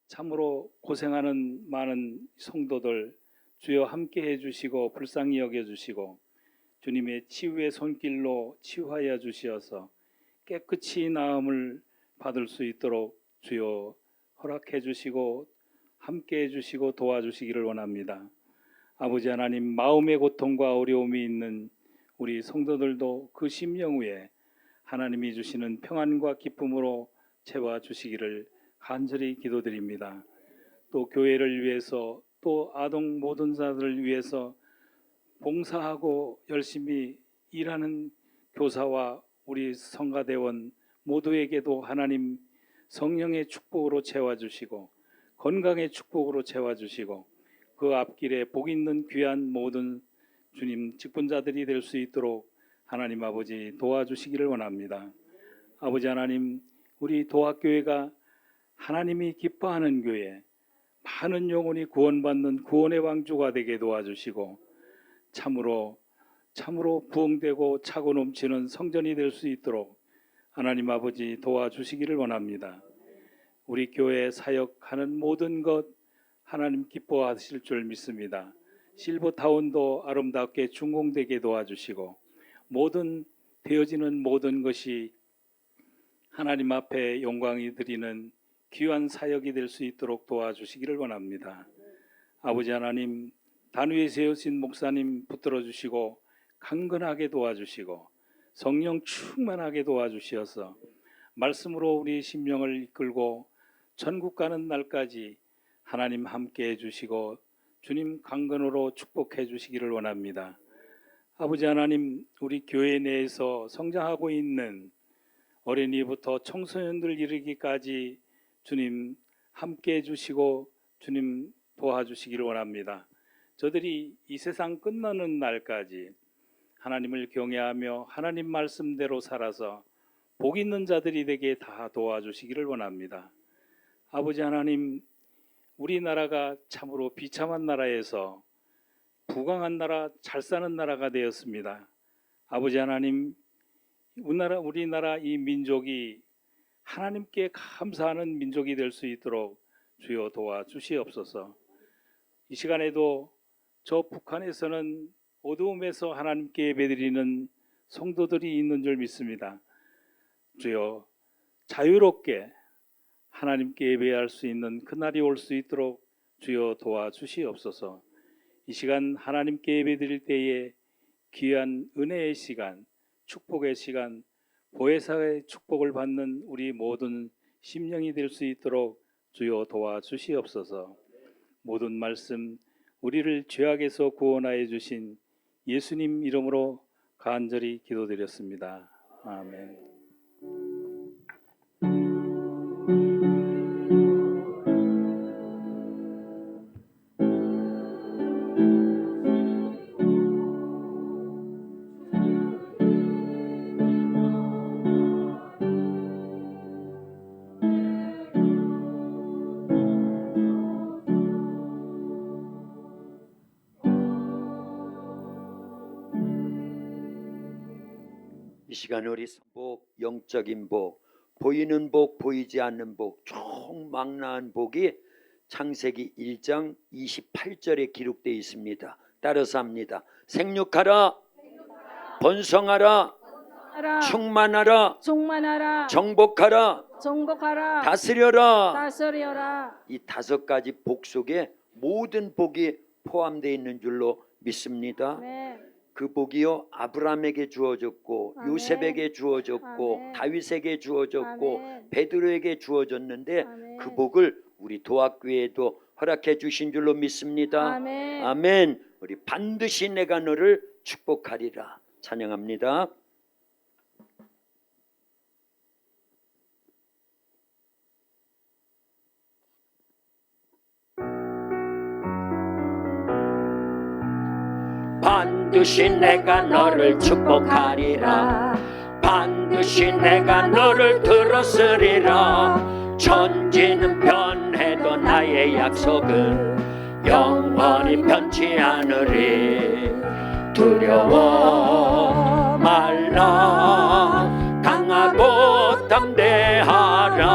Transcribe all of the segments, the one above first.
참으로 고생하는 많은 성도들 주여 함께 해주시고 불쌍히 여겨주시고 주님의 치유의 손길로 치유하여 주시어서 깨끗이 나음을 받을 수 있도록 주여 허락해 주시고 함께 해주시고 도와주시기를 원합니다. 아버지 하나님, 마음의 고통과 어려움이 있는 우리 성도들도 그 심령 위에 하나님이 주시는 평안과 기쁨으로 채워주시기를 간절히 기도드립니다. 또 교회를 위해서 또 아동 모든 자들을 위해서 봉사하고 열심히 일하는 교사와 우리 성가대원 모두에게도 하나님 성령의 축복으로 채워주시고 건강의 축복으로 채워주시고 그 앞길에 복 있는 귀한 모든 주님 직분자들이 될 수 있도록 하나님 아버지 도와주시기를 원합니다. 아버지 하나님, 우리 도합교회가 하나님이 기뻐하는 교회, 많은 영혼이 구원받는 구원의 왕주가 되게 도와주시고 참으로 부흥되고 차고 넘치는 성전이 될 수 있도록 하나님 아버지 도와주시기를 원합니다. 우리 교회 사역하는 모든 것 하나님 기뻐하실 줄 믿습니다. 실버타운도 아름답게 준공되게 도와주시고 모든 되어지는 모든 것이 하나님 앞에 영광이 드리는 귀한 사역이 될 수 있도록 도와주시기를 원합니다. 아버지 하나님, 단위에 세우신 목사님 붙들어 주시고 강건하게 도와주시고 성령 충만하게 도와주시어서 말씀으로 우리 심령을 이끌고 천국 가는 날까지 하나님 함께 해주시고 주님 강건으로 축복해 주시기를 원합니다. 아버지 하나님, 우리 교회 내에서 성장하고 있는 어린이부터 청소년들 이르기까지 주님 함께 해주시고 주님 도와주시기를 원합니다. 저들이 이 세상 끝나는 날까지 하나님을 경외하며 하나님 말씀대로 살아서 복 있는 자들이 되게 다 도와주시기를 원합니다. 아버지 하나님, 우리나라가 참으로 비참한 나라에서 부강한 나라, 잘 사는 나라가 되었습니다. 아버지 하나님, 우리나라 이 민족이 하나님께 감사하는 민족이 될 수 있도록 주여 도와주시옵소서. 이 시간에도 저 북한에서는 어두움에서 하나님께 예배드리는 성도들이 있는 줄 믿습니다. 주여 자유롭게 하나님께 예배할 수 있는 그날이 올 수 있도록 주여 도와주시옵소서. 이 시간 하나님께 예배드릴 때에 귀한 은혜의 시간, 축복의 시간, 보혜사의 축복을 받는 우리 모든 심령이 될 수 있도록 주여 도와주시옵소서. 모든 말씀 우리를 죄악에서 구원하여 주신 예수님 이름으로 간절히 기도드렸습니다. 아멘. 이 시간 우리 복, 영적인 복, 보이는 복, 보이지 않는 복, 총망라한 복이 창세기 1장 28절에 기록되어 있습니다. 따라서 합니다. 생육하라, 번성하라, 충만하라, 정복하라, 다스려라. 이 5가지 복 속에 모든 복이 포함되어 있는 줄로 믿습니다. 네. 그 복이요 아브라함에게 주어졌고 아멘. 요셉에게 주어졌고 아멘. 다윗에게 주어졌고 아멘. 베드로에게 주어졌는데 아멘. 그 복을 우리 도합교회에도 허락해 주신 줄로 믿습니다. 아멘. 아멘. 우리 반드시 내가 너를 축복하리라 찬양합니다. 반드시 내가 너를 축복하리라. 반드시 내가 너를 들었으리라. 천지는 변해도 나의 약속은 영원히 변치 않으리. 두려워 말라. 강하고 담대하라.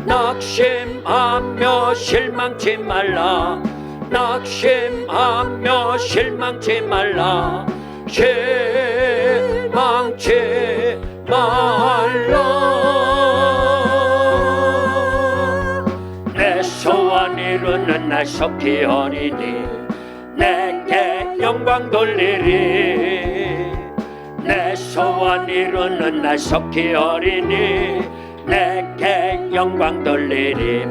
나 낙심하며 실망치 말라. 낙심하며 실망치 말라. 실망치 말라. 내 소원 이루는 날 속히 오리니 내게 영광 돌리리. 내 소원 이루는 날 속히 오리니 내게 영광 돌리리.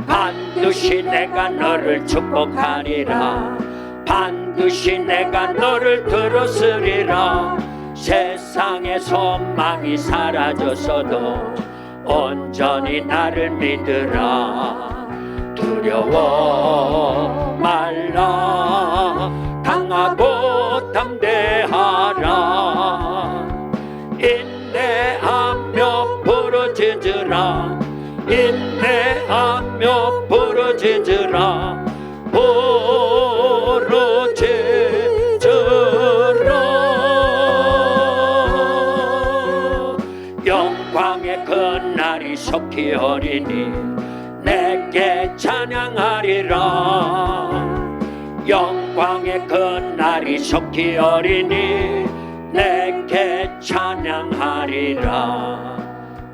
반드시 내가 너를 축복하리라. 반드시 내가 너를 들었으리라. 세상의 소망이 사라졌어도 온전히 나를 믿으라. 두려워 말라. 강하고 담대하라. 인내하며 부르짖으라. 인내하며 부르짖으라. 부르짖으라. 영광의 그날이 속히 오리니 내게 찬양하리라. 영광의 그날이 속히 오리니 내게 찬양하리라.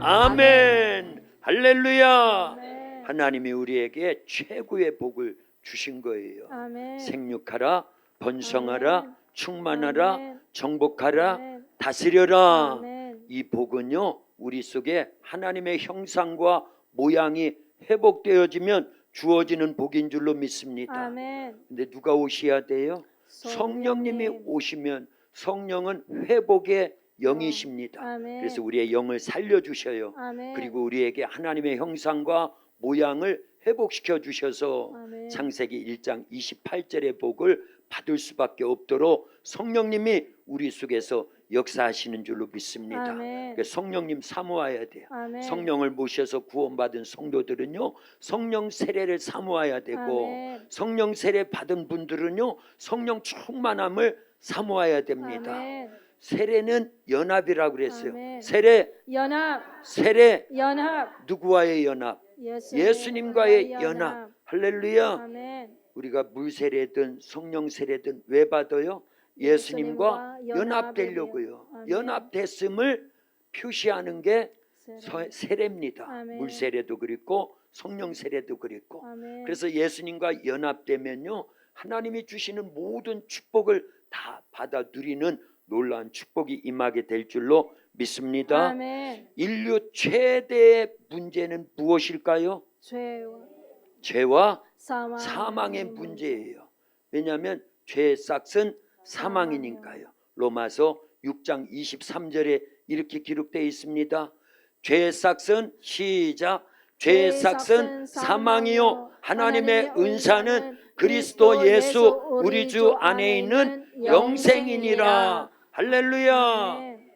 아멘. 할렐루야. 아멘. 하나님이 우리에게 최고의 복을 주신 거예요. 아멘. 생육하라, 번성하라, 아멘. 충만하라, 아멘. 정복하라, 아멘. 다스려라. 아멘. 이 복은요, 우리 속에 하나님의 형상과 모양이 회복되어지면 주어지는 복인 줄로 믿습니다. 아멘. 근데 누가 오셔야 돼요? 성령님이 오시면 성령은 회복의 영이십니다. 아멘. 그래서 우리의 영을 살려주셔요. 아멘. 그리고 우리에게 하나님의 형상과 모양을 회복시켜 주셔서 아멘. 창세기 1장 28절의 복을 받을 수밖에 없도록 성령님이 우리 속에서 역사하시는 줄로 믿습니다. 아멘. 그래서 성령님 사모해야 돼요. 아멘. 성령을 모셔서 구원받은 성도들은요, 성령 세례를 사모해야 되고, 아멘. 성령 세례 받은 분들은요, 성령 충만함을 사모해야 됩니다. 아멘. 세례는 연합이라고 그랬어요. 아멘. 세례 연합. 누구와의 연합? 예수님과의 연합. 할렐루야. 아멘. 우리가 물 세례든 성령 세례든 왜 받아요? 예수님과 연합되려고요. 아멘. 연합됐음을 표시하는 게 세례입니다. 아멘. 물 세례도 그렇고 성령 세례도 그렇고. 아멘. 그래서 예수님과 연합되면요, 하나님이 주시는 모든 축복을 다 받아 누리는 놀라운 축복이 임하게 될 줄로 믿습니다. 아멘. 인류 최대의 문제는 무엇일까요? 죄와 사망의 문제예요. 왜냐하면 죄의 싹은 사망이니까요. 로마서 6장 23절에 이렇게 기록되어 있습니다. 죄의 싹은 시작. 죄의 싹은 사망이요 하나님의 은사는 그리스도 예수 우리 주 안에 있는 영생이니라. 할렐루야. 아멘.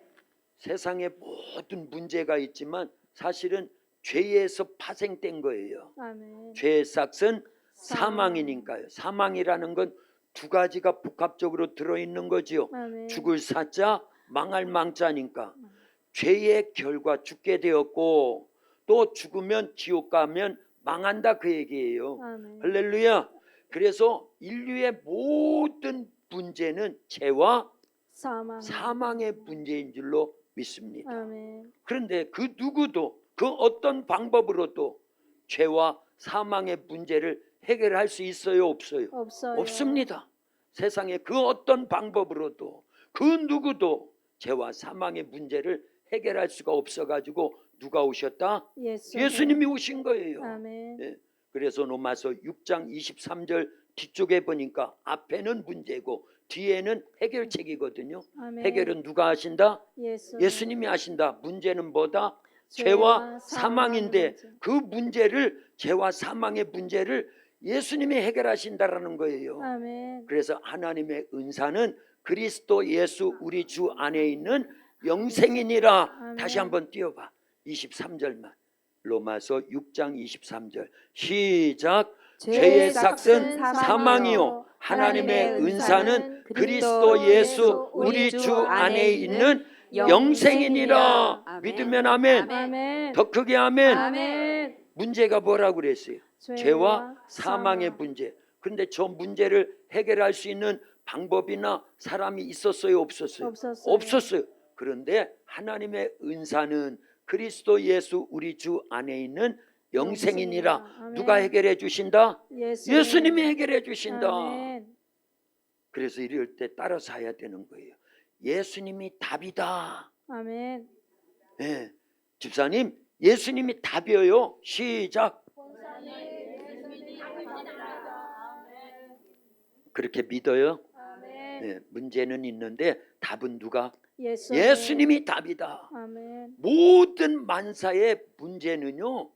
세상에 모든 문제가 있지만 사실은 죄에서 파생된 거예요. 아멘. 죄의 싹은 사망이니까요. 사망이라는 건 두 가지가 복합적으로 들어있는 거지요. 아멘. 죽을 사자, 망할 망자니까. 죄의 결과 죽게 되었고, 또 죽으면 지옥 가면 망한다, 그 얘기예요. 아멘. 할렐루야. 그래서 인류의 모든 문제는 죄와 사망의 문제인 줄로 믿습니다. 아멘. 그런데 그 누구도 그 어떤 방법으로도 죄와 사망의 문제를 해결할 수 있어요, 없어요? 없어요. 없습니다. 세상에 그 어떤 방법으로도 그 누구도 죄와 사망의 문제를 해결할 수가 없어가지고 누가 오셨다? 예수님이 오신 거예요. 아멘. 예. 그래서 로마서 6장 23절 뒤쪽에 보니까 앞에는 문제고 뒤에는 해결책이거든요. 아멘. 해결은 누가 하신다? 예수님이 하신다. 문제는 뭐다? 죄와 사망인데 그 문제를, 죄와 사망의 문제를 예수님이 해결하신다라는 거예요. 아멘. 그래서 하나님의 은사는 그리스도 예수 우리 주 안에 있는 영생이니라. 아멘. 다시 한번 띄워봐. 23절만. 로마서 6장 23절 시작. 죄의 삭은 사망이요 하나님의 은사는 그리스도 예수 우리 주 안에 있는 영생이니라. 아멘. 믿으면 아멘. 아멘. 더 크게 아멘. 아멘. 문제가 뭐라고 그랬어요? 죄와 사망의 문제. 그런데 저 문제를 해결할 수 있는 방법이나 사람이 있었어요? 없었어요? 없었어요. 그런데 하나님의 은사는 그리스도 예수 우리 주 안에 있는 영생이니라. 아멘. 누가 해결해 주신다? 예수님. 예수님이 해결해 주신다. 아멘. 그래서 이럴 때 따라서 해야 되는 거예요. 예수님이 답이다. 아멘. 네. 집사님, 예수님이 답이에요. 시작. 그렇게 믿어요? 아멘. 네. 문제는 있는데 답은 누가? 예수님. 예수님이 답이다. 아멘. 모든 만사의 문제는요,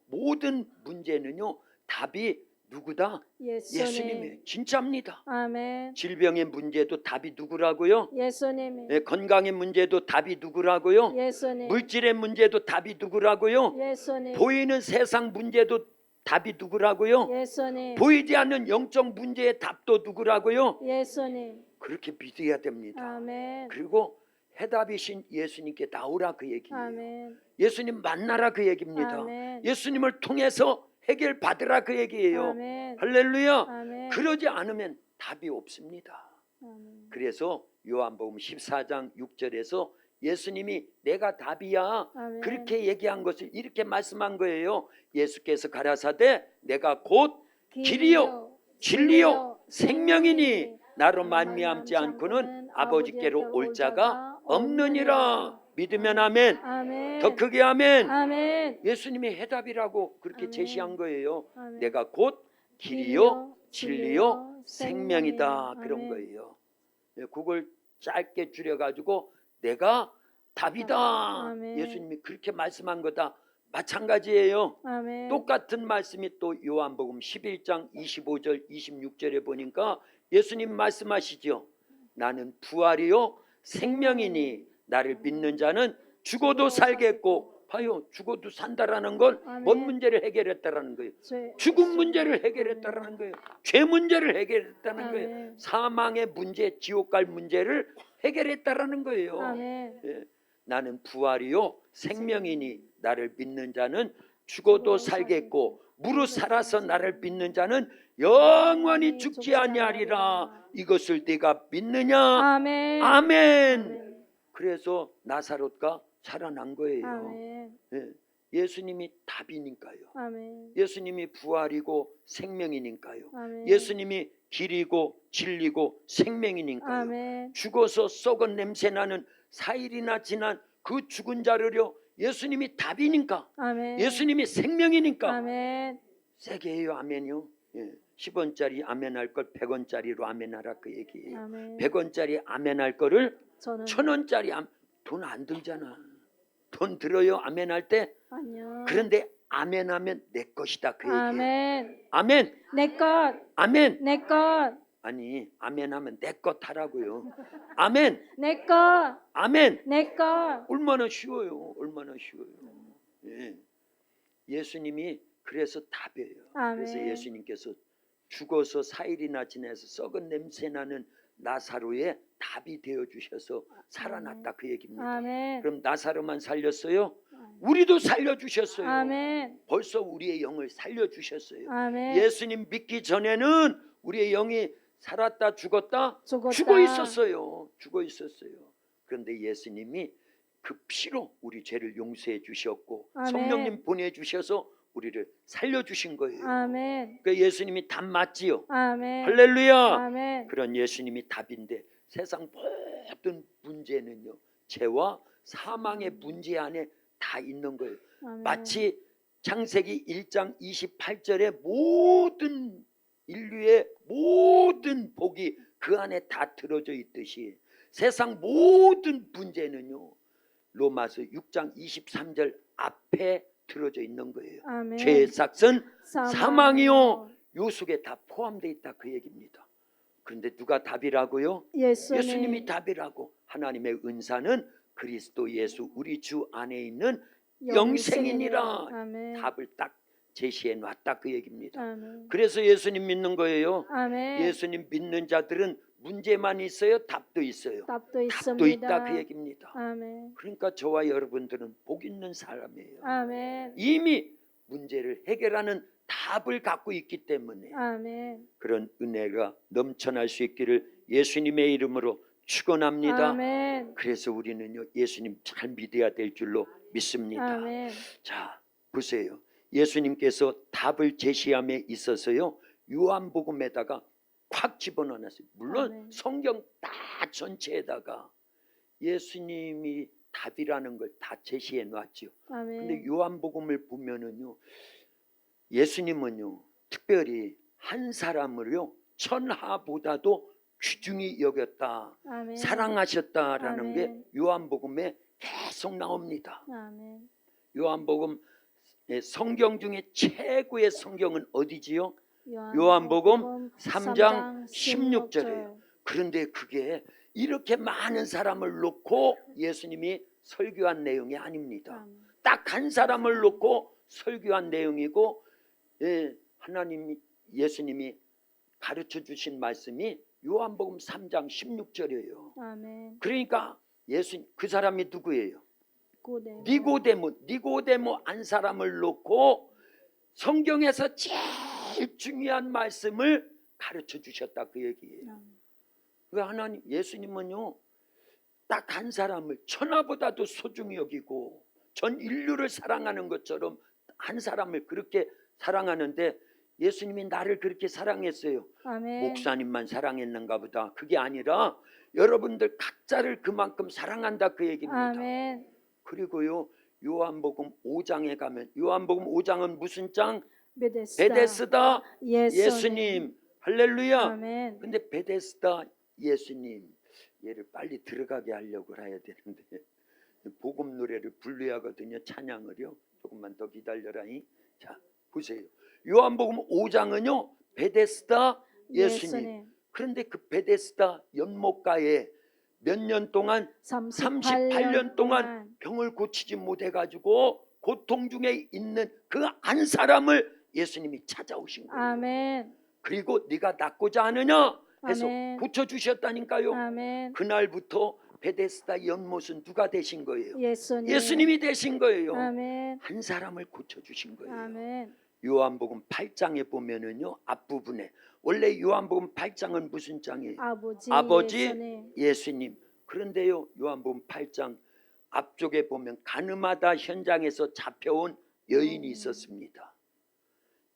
답이 누구다? 예수님. 예수님이에요. 진짜입니다. 아멘. 질병의 문제도 답이 누구라고요? 예수님. 네, 건강의 문제도 답이 누구라고요? 예수님. 물질의 문제도 답이 누구라고요? 예수님. 보이는 세상 문제도 답이 누구라고요? 예수님. 보이지 않는 영적 문제의 답도 누구라고요? 예수님. 그렇게 믿어야 됩니다. 아멘. 그리고 해답이신 예수님께 나오라 그 얘기예요. 아멘. 예수님 만나라 그 얘기입니다. 아멘. 예수님을 통해서 해결 받으라 그 얘기예요. 아멘. 할렐루야. 아멘. 그러지 않으면 답이 없습니다. 아멘. 그래서 요한복음 14장 6절에서 예수님이 내가 답이야 아멘. 그렇게 얘기한 것을 이렇게 말씀한 거예요. 예수께서 가라사대 내가 곧 길이요 진리요 생명이니 나로 말미암지 않고는 아버지께로 올 자가 없느니라. 믿으면 아멘. 아멘. 더 크게 아멘. 아멘. 예수님이 해답이라고 그렇게 아멘. 제시한 거예요. 아멘. 내가 곧 길이요 진리요 생명이다. 그런 아멘. 거예요. 예, 그걸 짧게 줄여가지고 내가 답이다. 아멘. 예수님이 그렇게 말씀한 거다. 마찬가지예요. 아멘. 똑같은 말씀이 또 요한복음 11장 25절 26절에 보니까 예수님 말씀하시죠. 나는 부활이요 생명이니 나를 믿는 자는 죽어도 살겠고, 봐요, 죽어도 산다라는 건 뭔 아멘. 문제를 해결했다라는 거예요? 죄- 죽음 문제를 해결했다라는 거예요. 죄 문제를 해결했다는 거예요. 아멘. 사망의 문제, 지옥 갈 문제를 해결했다라는 거예요. 아멘. 예. 나는 부활이요 생명이니 나를 믿는 자는 죽어도 살겠고 무릇 살아서 나를 믿는 자는 영원히 죽지 아니하리라. 이것을 네가 믿느냐? 아멘. 아멘. 아멘. 그래서 나사롯가 살아난 거예요. 아멘. 예. 예수님이 답이니까요. 아멘. 예수님이 부활이고 생명이니까요. 아멘. 예수님이 길이고 진리고 생명이니까요. 아멘. 죽어서 썩은 냄새나는 4일이나 지난 그 죽은 자를요 예수님이 답이니까, 아멘. 예수님이 생명이니까 아멘. 세게 해요. 아멘요. 예. 10원짜리 아멘할 걸 100원짜리로 아멘하라 그 얘기예요. 아멘. 100원짜리 아멘할 거를 저는 1000원짜리 돈 안 들잖아. 돈 들어요 아멘할 때. 아니요. 그런데 아멘하면 내 것이다 그 얘기예요. 아멘. 아멘. 내 것. 아멘. 내 것. 아니 아멘하면 내 것 하라고요. 아멘. 내 것. 아멘. 내 것. 얼마나 쉬워요. 얼마나 쉬워요. 예. 예수님이 그래서 답이에요. 아멘. 그래서 예수님께서 죽어서 4일이나 지나서 썩은 냄새나는 나사로의 답이 되어 주셔서 살아났다 그 얘기입니다. 아멘. 그럼 나사로만 살렸어요? 우리도 살려 주셨어요. 아멘. 벌써 우리의 영을 살려 주셨어요. 아멘. 예수님 믿기 전에는 우리의 영이 살았다 죽었다 죽었다. 죽어 있었어요. 죽어 있었어요. 그런데 예수님이 그 피로 우리 죄를 용서해 주셨고 아멘. 성령님 보내 주셔서 우리를 살려 주신 거예요. 아멘. 그 예수님이 답 맞지요. 아멘. 할렐루야. 아멘. 그런 예수님이 답인데 세상 모든 문제는요 죄와 사망의 문제 안에 다 있는 거예요. 아멘. 마치 창세기 1장 28절에 모든 인류의 모든 복이 그 안에 다 들어져 있듯이 세상 모든 문제는요 로마서 6장 23절 앞에 들어져 있는 거예요. 아멘. 죄의 삭은 사망이요 요 속에 다 포함되어 있다 그 얘기입니다. 그런데 누가 답이라고요? 예수님. 예수님이 답이라고. 하나님의 은사는 그리스도 예수 우리 주 안에 있는 영생이니라. 아멘. 답을 딱 제시해 놨다 그 얘기입니다. 아멘. 그래서 예수님 믿는 거예요. 아멘. 예수님 믿는 자들은 문제만 있어요? 답도 있어요. 답도 답도 있습니다. 있다 그 얘기입니다. 아멘. 그러니까 저와 여러분들은 복 있는 사람이에요. 아멘. 이미 문제를 해결하는 답을 갖고 있기 때문에 아멘. 그런 은혜가 넘쳐날 수 있기를 예수님의 이름으로 축원합니다. 아멘. 그래서 우리는요 예수님 잘 믿어야 될 줄로 믿습니다. 아멘. 자 보세요. 예수님께서 답을 제시함에 있어서요 요한복음에다가 콱 집어넣어놨어요. 물론 아멘. 성경 다 전체에다가 예수님이 답이라는 걸 다 제시해 놨죠. 아멘. 근데 요한복음을 보면은요 예수님은요 특별히 한 사람을요 천하보다도 귀중히 여겼다, 아멘. 사랑하셨다라는 아멘. 게 요한복음에 계속 나옵니다. 아멘. 요한복음 성경 중에 최고의 성경은 어디지요? 요한복음 3장 16절이에요. 그런데 그게 이렇게 많은 사람을 놓고 예수님이 설교한 내용이 아닙니다. 아멘. 딱 한 사람을 놓고 설교한 내용이고 하나님이 예수님이 가르쳐 주신 말씀이 요한복음 3장 16절이에요. 아멘. 그러니까 그 사람이 누구예요? 니고데모. 니고데모 한 사람을 놓고 성경에서 제일 중요한 말씀을 가르쳐 주셨다 그 얘기예요. 그 하나님 예수님은요 딱 한 사람을 천하보다도 소중히 여기고 전 인류를 사랑하는 것처럼 한 사람을 그렇게 사랑하는데 예수님이 나를 그렇게 사랑했어요. 아멘. 목사님만 사랑했는가 보다. 그게 아니라 여러분들 각자를 그만큼 사랑한다 그 얘기입니다. 아멘. 그리고요 요한복음 5장에 가면 요한복음 5장은 무슨 장? 베데스다. 베데스다 예수님. 할렐루야. 아멘. 근데 베데스다 예수님 얘를 빨리 들어가게 하려고 해야 되는데 복음 노래를 불러야 하거든요. 찬양을요. 조금만 더 기다려라잉. 자 보세요. 요한복음 5장은요 베데스다 예수님. 그런데 그 베데스다 연못가에 몇 년 동안 38년 동안 병을 고치지 못해가지고 고통 중에 있는 그 한 사람을 예수님이 찾아오신 거예요. 아멘. 그리고 네가 낫고자 하느냐 해서 아멘. 고쳐주셨다니까요. 아멘. 그날부터 베데스다 연못은 누가 되신 거예요? 예수님. 예수님이 되신 거예요. 아멘. 한 사람을 고쳐주신 거예요. 아멘. 요한복음 8장에 보면은요 앞부분에 원래 요한복음 8장은 무슨 장이에요? 아버지 예수님. 예수님. 그런데요 요한복음 8장 앞쪽에 보면 가늠하다 현장에서 잡혀온 여인이 있었습니다.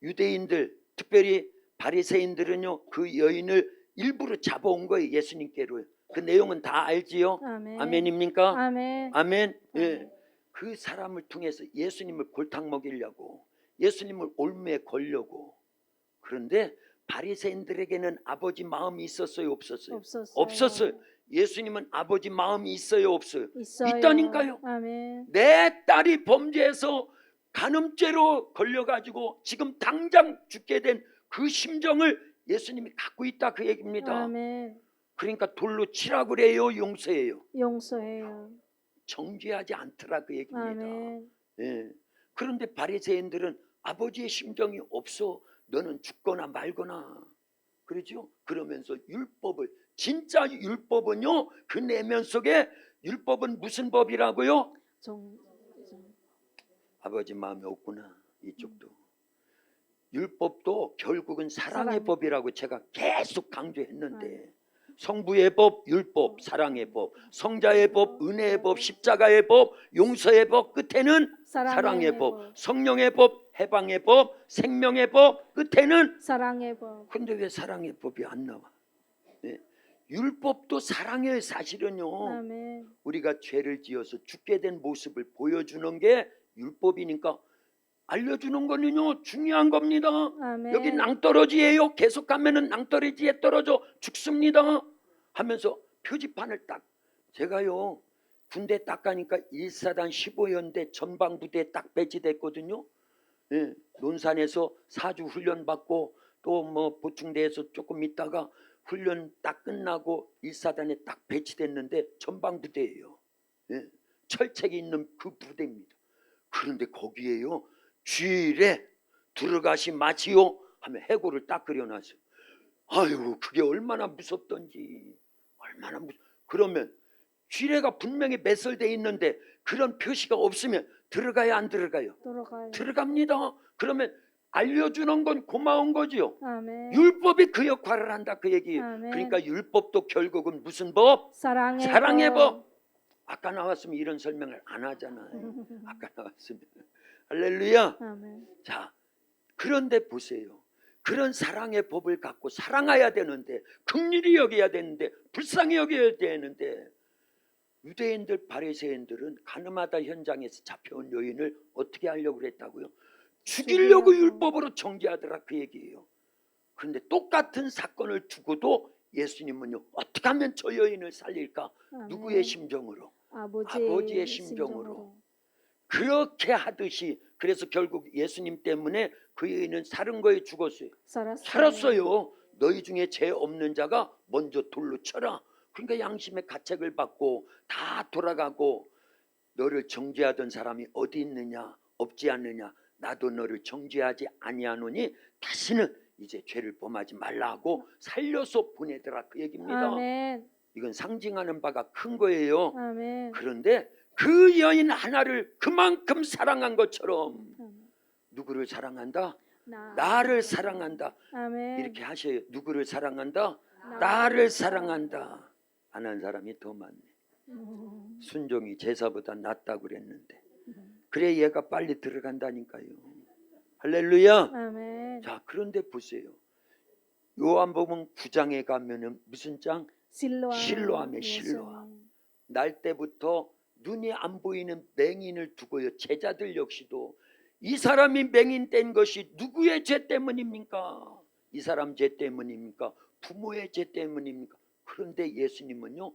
유대인들 특별히 바리새인들은요 그 여인을 일부러 잡아온 거예요. 예수님께로. 그 내용은 다 알지요? 아멘. 아멘입니까? 아멘. 아멘. 예. 아멘. 그 사람을 통해서 예수님을 골탕 먹이려고 예수님을 올무에 걸려고. 그런데 바리새인들에게는 아버지 마음이 있었어요? 없었어요? 없었어요. 예수님은 아버지 마음이 있어요? 없어요? 있어요. 있다니까요. 아멘. 내 딸이 범죄해서 간음죄로 걸려가지고 지금 당장 죽게 된 그 심정을 예수님이 갖고 있다 그 얘기입니다. 아멘. 그러니까 돌로 치라 그래요? 용서해요? 용서해요. 정죄하지 않더라 그 얘기입니다. 아멘. 예. 그런데 바리새인들은 아버지의 심정이 없어. 너는 죽거나 말거나. 그러죠? 그러면서 율법을 진짜 율법은요 그 내면 속에 율법은 무슨 법이라고요? 아버지 마음이 없구나. 이쪽도 율법도 결국은 사랑의 사랑. 법이라고 제가 계속 강조했는데 성부의 법, 율법, 사랑의 법, 성자의 법, 은혜의 법, 십자가의 법, 용서의 법, 끝에는 사랑의 법, 성령의 법, 해방의 법, 생명의 법, 끝에는 사랑의 법. 근데 왜 사랑의 법이 안 나와? 네? 율법도 사랑의 사실은요. 아멘. 우리가 죄를 지어서 죽게 된 모습을 보여주는 게 율법이니까 알려주는 거는요 중요한 겁니다. 아멘. 여기 낭떠러지예요. 계속 가면은 낭떠러지에 떨어져 죽습니다 하면서 표지판을 딱 제가요 군대 딱 가니까 1사단 15연대 전방부대에 딱 배치됐거든요. 예, 논산에서 4주 훈련 받고 또 뭐 보충대에서 조금 있다가 훈련 딱 끝나고 1사단에 딱 배치됐는데 전방부대예요. 예, 철책이 있는 그 부대입니다. 그런데 거기에요 주일에 들어가시 마시오 하면 해고를 딱 그려놨어요. 아유, 그게 얼마나 무섭던지. 그러면 쥐레가 분명히 매설돼 있는데 그런 표시가 없으면 들어가야 안 들어가요? 들어가요. 들어갑니다. 그러면 알려주는 건 고마운 거지요. 아멘. 율법이 그 역할을 한다 그 얘기예요. 아멘. 그러니까 율법도 결국은 무슨 법? 사랑의 법. 아까 나왔으면 이런 설명을 안 하잖아요. 아까 나왔으면. 할렐루야. 아멘. 자, 그런데 보세요. 그런 사랑의 법을 갖고 사랑해야 되는데, 긍휼히 여겨야 되는데, 불쌍히 여겨야 되는데, 유대인들 바리새인들은 가늠하다 현장에서 잡혀온 여인을 어떻게 하려고 그랬다고요? 죽이려고 율법으로 정죄하더라 그 얘기예요. 그런데 똑같은 사건을 두고도 예수님은요, 어떻게 하면 저 여인을 살릴까? 아멘. 누구의 심정으로? 아버지의 심정으로. 그렇게 하듯이, 그래서 결국 예수님 때문에 그 여인은 살은 거에 죽었어요. 살았어요. 너희 중에 죄 없는 자가 먼저 돌로 쳐라. 그러니까 양심의 가책을 받고 다 돌아가고, 너를 정죄하던 사람이 어디 있느냐? 없지 않느냐? 나도 너를 정죄하지 아니하노니 다시는 이제 죄를 범하지 말라 하고 살려서 보내더라 그 얘기입니다. 아멘. 이건 상징하는 바가 큰 거예요. 아멘. 그런데 그 여인 하나를 그만큼 사랑한 것처럼 누구를 사랑한다? 나를 사랑한다. 아멘. 이렇게 하셔요. 누구를 사랑한다? 나를 사랑한다. 안 한 사람이 더 많네. 순종이 제사보다 낫다고 그랬는데, 그래 얘가 빨리 들어간다니까요. 할렐루야. 아멘. 자, 그런데 보세요. 요한복음 9장에 가면은 무슨 장? 실로암의 실로암. 날 때부터 눈이 안 보이는 맹인을 두고요, 제자들 역시도 이 사람이 맹인된 것이 누구의 죄 때문입니까? 이 사람 죄 때문입니까? 부모의 죄 때문입니까? 그런데 예수님은요,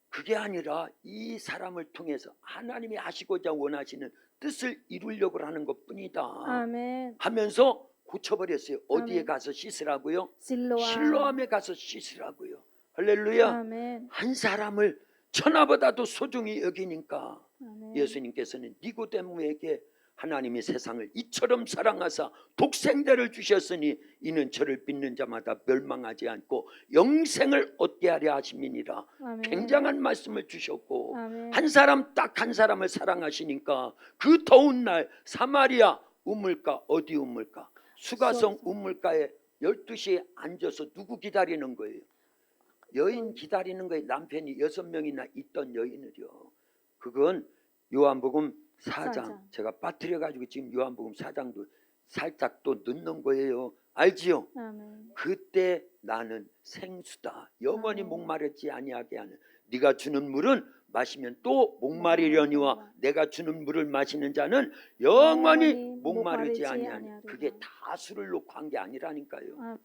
그게 아니라 이 사람을 통해서 하나님이 하시고자 원하시는 뜻을 이루려고 하는 것뿐이다 아멘. 하면서 고쳐버렸어요. 어디에 아멘. 가서 씻으라고요? 실로암. 실로암에 가서 씻으라고요. 할렐루야. 아멘. 한 사람을 천하보다도 소중히 여기니까 아멘. 예수님께서는 니고데모에게 하나님이 세상을 이처럼 사랑하사 독생자를 주셨으니 이는 저를 믿는 자마다 멸망하지 않고 영생을 얻게 하려 하심이니라. 아멘. 굉장한 말씀을 주셨고, 아멘. 한 사람 딱 한 사람을 사랑하시니까 그 더운 날 사마리아 우물가, 어디 우물가? 수가성 우물가에 12시에 앉아서 누구 기다리는 거예요? 여인 기다리는 거예요. 남편이 6명이나 있던 여인을요. 그건 요한복음 4장. 제가 빠뜨려가지고 지금 요한복음 4장도 살짝 또 넣는 거예요. 알지요? 아멘. 그때 나는 생수다. 영원히 아멘. 목마르지 아니하게 하는. 네가 주는 물은 마시면 또 목마르려니와 내가 주는 물을 마시는 자는 영원히 목마르지 아니하는. 그게 다 술을 놓고 한 게 아니라니까요. 아멘.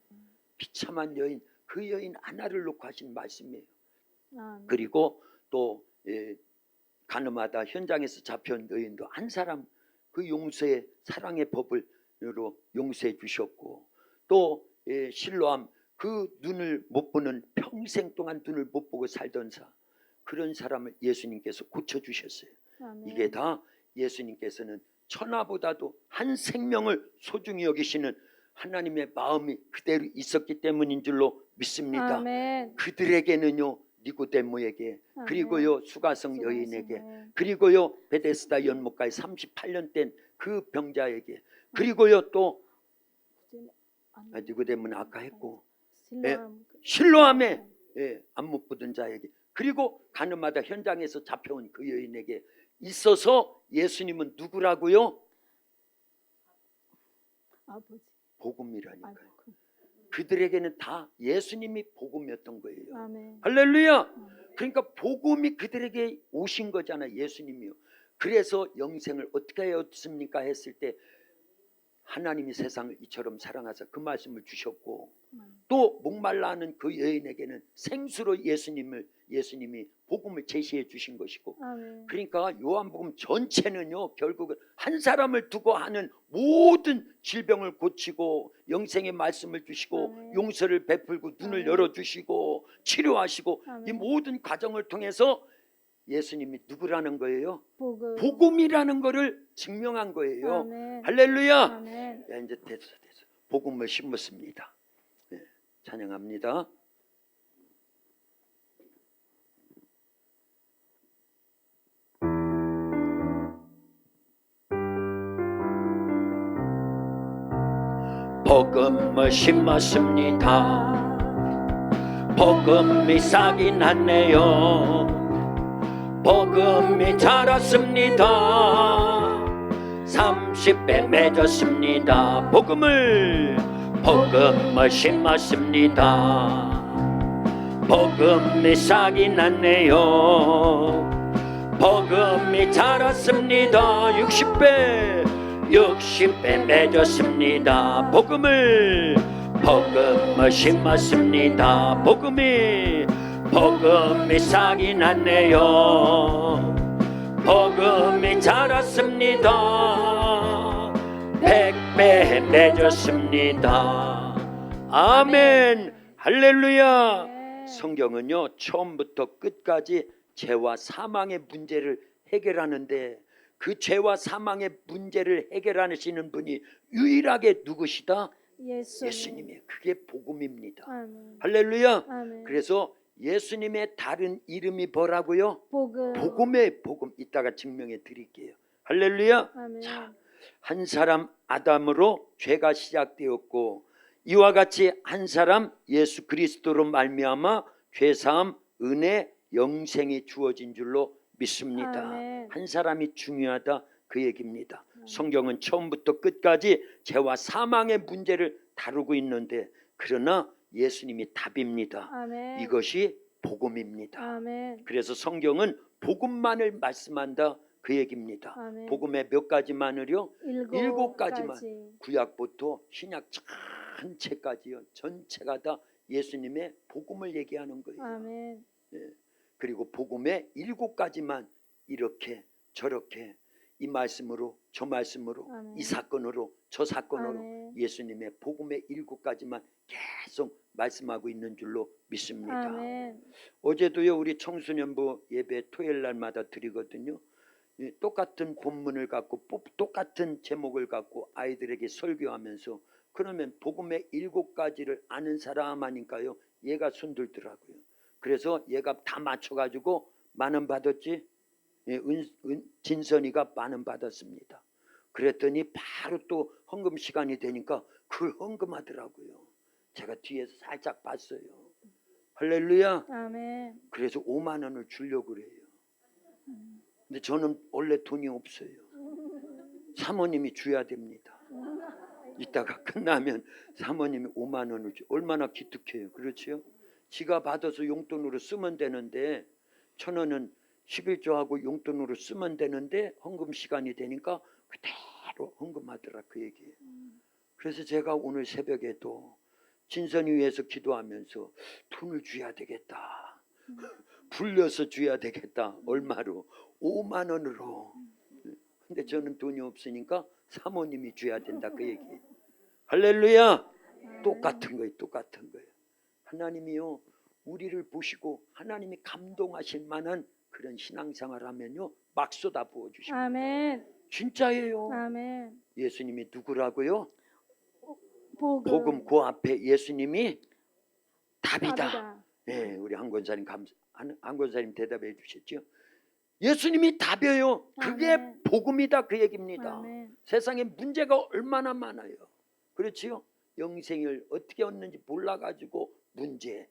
비참한 여인, 그 여인 하나를 놓고 하신 말씀이에요. 아멘. 그리고 또 가늠하다 현장에서 잡혀온 여인도 한 사람 그 용서의 사랑의 법을로 용서해 주셨고, 또 실로암 그 눈을 못 보는, 평생 동안 눈을 못 보고 살던 그런 사람을 예수님께서 고쳐주셨어요. 아멘. 이게 다 예수님께서는 천하보다도 한 생명을 소중히 여기시는 하나님의 마음이 그대로 있었기 때문인 줄로 믿습니다. 아멘. 그들에게는요, 니고데모에게, 아멘. 그리고요 수가성 여인에게, 그리고요 베데스다 연못가에 38년 된 그 병자에게, 그리고요 또 니고데모는 아까 했고, 실로암에 안목 부든 자에게, 그리고 가늠하다 현장에서 잡혀온 그 여인에게 있어서 예수님은 누구라고요? 아버지. 복음이라니까요. 그들에게는 다 예수님이 복음이었던 거예요. 아멘. 할렐루야. 그러니까 복음이 그들에게 오신 거잖아요. 예수님이요. 그래서 영생을 어떻게 얻습니까 했을 때 하나님이 세상을 이처럼 사랑하사 그 말씀을 주셨고, 또 목말라 하는 그 여인에게는 생수로 예수님이 복음을 제시해 주신 것이고, 아멘. 그러니까 요한복음 전체는요, 결국은 한 사람을 두고 하는 모든 질병을 고치고 영생의 말씀을 주시고, 아멘. 용서를 베풀고 눈을 아멘. 열어주시고 치료하시고, 아멘. 이 모든 과정을 통해서 예수님이 누구라는 거예요? 복음이라는 거를 증명한 거예요. 아멘. 할렐루야. 아멘. 야, 이제 됐어. 복음을 심었습니다. 찬양합니다. 복음을 심었습니다. 복음이 싹이 났네요. 복음이 자랐습니다. 30배 맺었습니다. 복음을 심었습니다. 복음이 싹이 났네요. 복음이 자랐습니다. 60배 맺었습니다. 복음을 심었습니다. 복음이 싹이 났네요. 복음이 자랐습니다. 100배 맺었습니다. 아멘. 할렐루야. 네. 성경은요, 처음부터 끝까지 죄와 사망의 문제를 해결하는데, 그 죄와 사망의 문제를 해결하시는 분이 유일하게 누구시다? 예수님이. 그게 복음입니다. 아멘. 할렐루야. 아멘. 그래서 예수님의 다른 이름이 뭐라고요? 복음의 복음. 이따가 증명해 드릴게요. 할렐루야. 아멘. 자, 한 사람 아담으로 죄가 시작되었고, 이와 같이 한 사람 예수 그리스도로 말미암아 죄사함, 은혜, 영생이 주어진 줄로 믿습니다. 아멘. 한 사람이 중요하다, 그 얘기입니다. 성경은 처음부터 끝까지 죄와 사망의 문제를 다루고 있는데, 그러나 예수님이 답입니다. 아멘. 이것이 복음입니다. 아멘. 그래서 성경은 복음만을 말씀한다, 그 얘기입니다. 아멘. 복음의 몇 가지만을요? 7가지만. 가지. 구약부터 신약 전체까지요. 전체가 다 예수님의 복음을 얘기하는 거예요. 아멘. 그리고 복음의 7가지만 이렇게 저렇게 이 말씀으로 저 말씀으로 아멘. 이 사건으로 저 사건으로 아멘. 예수님의 복음의 7가지만 계속 말씀하고 있는 줄로 믿습니다. 아멘. 어제도요, 우리 청소년부 예배 토요일 날마다 드리거든요. 똑같은 본문을 갖고 똑같은 제목을 갖고 아이들에게 설교하면서, 그러면 복음의 7가지를 아는 사람 하니까요, 얘가 손들더라고요. 그래서 얘가 다 맞춰가지고 만원 받았지? 진선이가 만원 받았습니다. 그랬더니 바로 또 헌금 시간이 되니까 그걸 헌금하더라고요. 제가 뒤에서 살짝 봤어요. 할렐루야. 아멘. 그래서 5만 원을 주려고 그래요. 근데 저는 원래 돈이 없어요. 사모님이 줘야 됩니다. 이따가 끝나면 사모님이 5만 원을 줘. 얼마나 기특해요. 그렇죠? 지가 받아서 용돈으로 쓰면 되는데, 1,000원은 11조하고 용돈으로 쓰면 되는데 헌금 시간이 되니까 그대로 헌금하더라, 그 얘기예요. 그래서 제가 오늘 새벽에도 진선이 위해서 기도하면서 돈을 줘야 되겠다. 불려서 줘야 되겠다. 얼마로? 5만 원으로. 근데 저는 돈이 없으니까 사모님이 줘야 된다, 그 얘기. 할렐루야. 똑같은 거예요. 똑같은 거예요. 하나님이요, 우리를 보시고 하나님이 감동하실 만한 그런 신앙생활 하면요, 막 쏟아 부어주십니다. 아멘. 진짜예요. 아멘. 예수님이 누구라고요? 복음. 그 앞에 예수님이 답이다. 답이다. 네, 우리 한 권사님 대답해 주셨죠. 예수님이 답이에요. 그게 아멘. 복음이다, 그 얘기입니다. 아멘. 세상에 문제가 얼마나 많아요. 그렇지요? 영생을 어떻게 얻는지 몰라가지고 문제,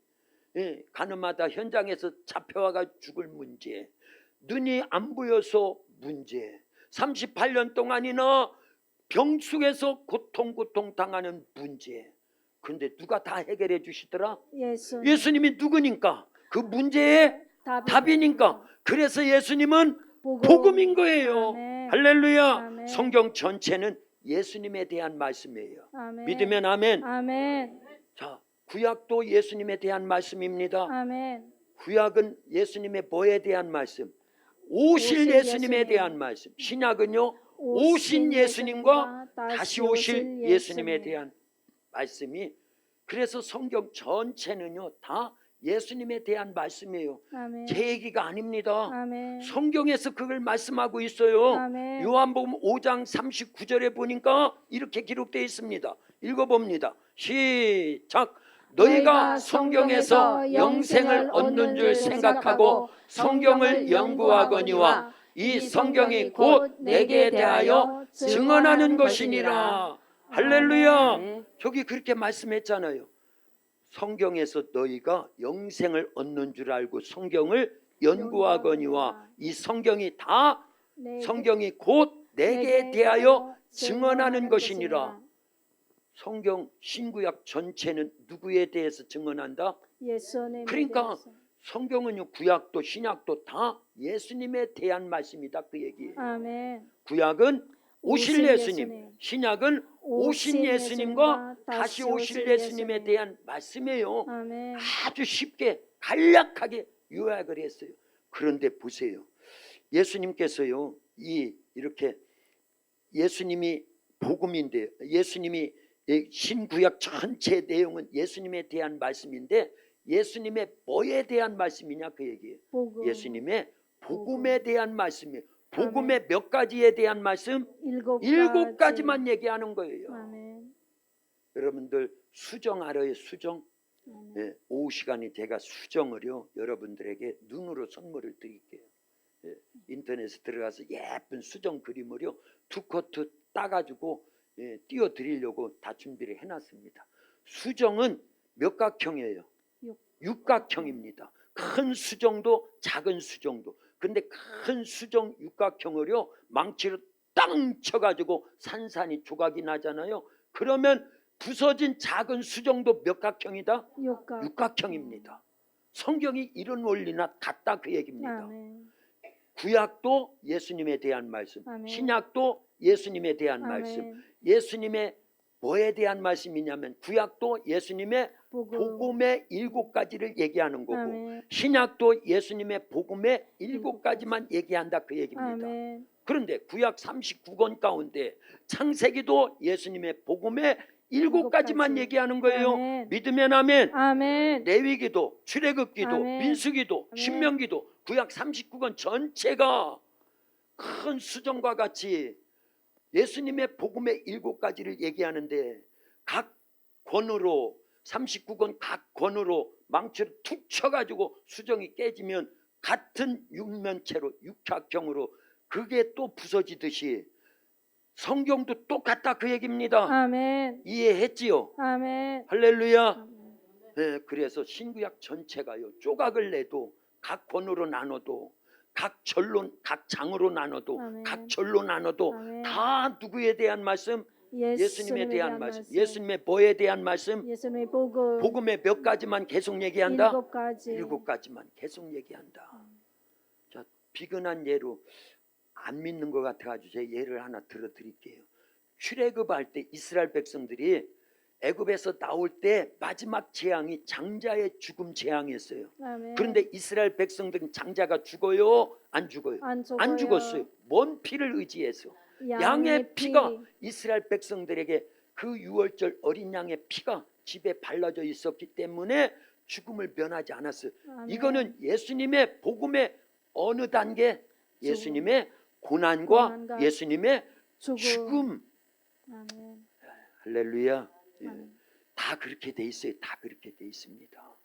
가늠하다 현장에서 잡혀와가 죽을 문제, 눈이 안 보여서 문제, 38년 동안이나 병숙에서 고통 당하는 문제. 그런데 누가 다 해결해 주시더라? 예수님이 누구니까? 그 문제의 답이니까. 그래서 예수님은 복음인 거예요. 아멘. 할렐루야. 아멘. 성경 전체는 예수님에 대한 말씀이에요. 아멘. 믿으면 아멘. 아멘. 자, 구약도 예수님에 대한 말씀입니다. 아멘. 구약은 예수님의 뭐에 대한 말씀? 오실 예수님에 대한 말씀. 신약은요, 오신 예수님과 다시 오실 예수님에 대한 말씀이. 그래서 성경 전체는요, 다 예수님에 대한 말씀이에요. 아멘. 제 얘기가 아닙니다. 아멘. 성경에서 그걸 말씀하고 있어요. 아멘. 요한복음 5장 39절에 보니까 이렇게 기록되어 있습니다. 읽어봅니다. 시작. 너희가 성경에서 영생을 얻는 줄 생각하고 성경을 연구하거니와 이 성경이 곧 내게 대하여 증언하는 것이니라. 할렐루야. 네. 저기 그렇게 말씀했잖아요. 성경에서 너희가 영생을 얻는 줄 알고 성경을 연구하거니와 이 성경이 다 성경이 곧 내게 대하여 증언하는 것이니라. 성경 신구약 전체는 누구에 대해서 증언한다? 예수님에 그러니까 대해서. 성경은요, 구약도 신약도 다 예수님에 대한 말씀이다 그 얘기예요. 아멘. 구약은 오실 오실 예수님, 예수님. 신약은 오신 예수님과 다시 오실 예수님에 대한 말씀이에요. 아멘. 아주 쉽게 간략하게 요약을 했어요. 그런데 보세요. 예수님께서요, 이렇게 예수님이 복음인데, 예수님이 이 신구약 전체 내용은 예수님에 대한 말씀인데 예수님의 뭐에 대한 말씀이냐 그 얘기예요. 복음. 예수님의 복음에 대한 말씀이에요. 복음의 몇 가지에 대한 말씀? 일곱 가지만 얘기하는 거예요. 아멘. 여러분들 수정 알아요? 수정? 아멘. 예, 오후 시간이 제가 수정을요 여러분들에게 눈으로 선물을 드릴게요. 예, 인터넷에 들어가서 예쁜 수정 그림을요 2코트 따가지고 띄워 드리려고 다 준비를 해놨습니다. 수정은 몇 각형이에요? 육각형입니다. 큰 수정도 작은 수정도. 근데 큰 수정 육각형을요 망치로 땅 쳐가지고 산산이 조각이 나잖아요. 그러면 부서진 작은 수정도 몇 각형이다? 육각형입니다. 성경이 이런 원리나 같다 그 얘기입니다. 아멘. 구약도 예수님에 대한 말씀, 아멘. 신약도 예수님에 대한 아멘. 말씀. 예수님의 뭐에 대한 말씀이냐면 구약도 예수님의 복음의 7가지를 얘기하는 거고 아멘. 신약도 예수님의 복음의 7가지만 얘기한다 그 얘기입니다. 아멘. 그런데 구약 39권 가운데 창세기도 예수님의 복음의 7가지만 얘기하는 거예요. 아멘. 믿으면 아멘. 아멘. 레위기도, 출애굽기도, 아멘. 민수기도, 아멘. 신명기도 구약 39권 전체가 큰 수정과 같이 예수님의 복음의 7가지를 얘기하는데 각 권으로 39권 각 권으로 망치를 툭 쳐가지고 수정이 깨지면 같은 육면체로 육각형으로 그게 또 부서지듯이 성경도 똑같다 그 얘기입니다. 아멘. 이해했지요? 아멘. 할렐루야. 아멘. 네, 그래서 신구약 전체가요 조각을 내도 각 권으로 나눠도 각 절로 각 장으로 나눠도 아멘. 각 절로 나눠도 아멘. 다 누구에 대한 말씀? 예수님에 대한 말씀. 예수님의 뭐에 대한 말씀? 예수님의 복음. 복음의 몇 가지만 계속 얘기한다? 7가지. 7가지만 계속 얘기한다. 자, 비근한 예로 안 믿는 것 같아가지고 제가 예를 하나 들어드릴게요. 출애굽할 때 이스라엘 백성들이 애굽에서 나올 때 마지막 재앙이 장자의 죽음 재앙이었어요. 아멘. 그런데 이스라엘 백성들은 장자가 죽어요? 안 죽어요? 안 죽었어요. 뭔 피를 의지해서? 양의 피가 이스라엘 백성들에게 그 유월절 어린 양의 피가 집에 발라져 있었기 때문에 죽음을 면하지 않았어요. 아멘. 이거는 예수님의 복음의 어느 단계? 예수님의 고난과 예수님의 죽음. 아멘. 할렐루야. 예. 아멘. 다 그렇게 돼 있어요. 다 그렇게 돼 있습니다.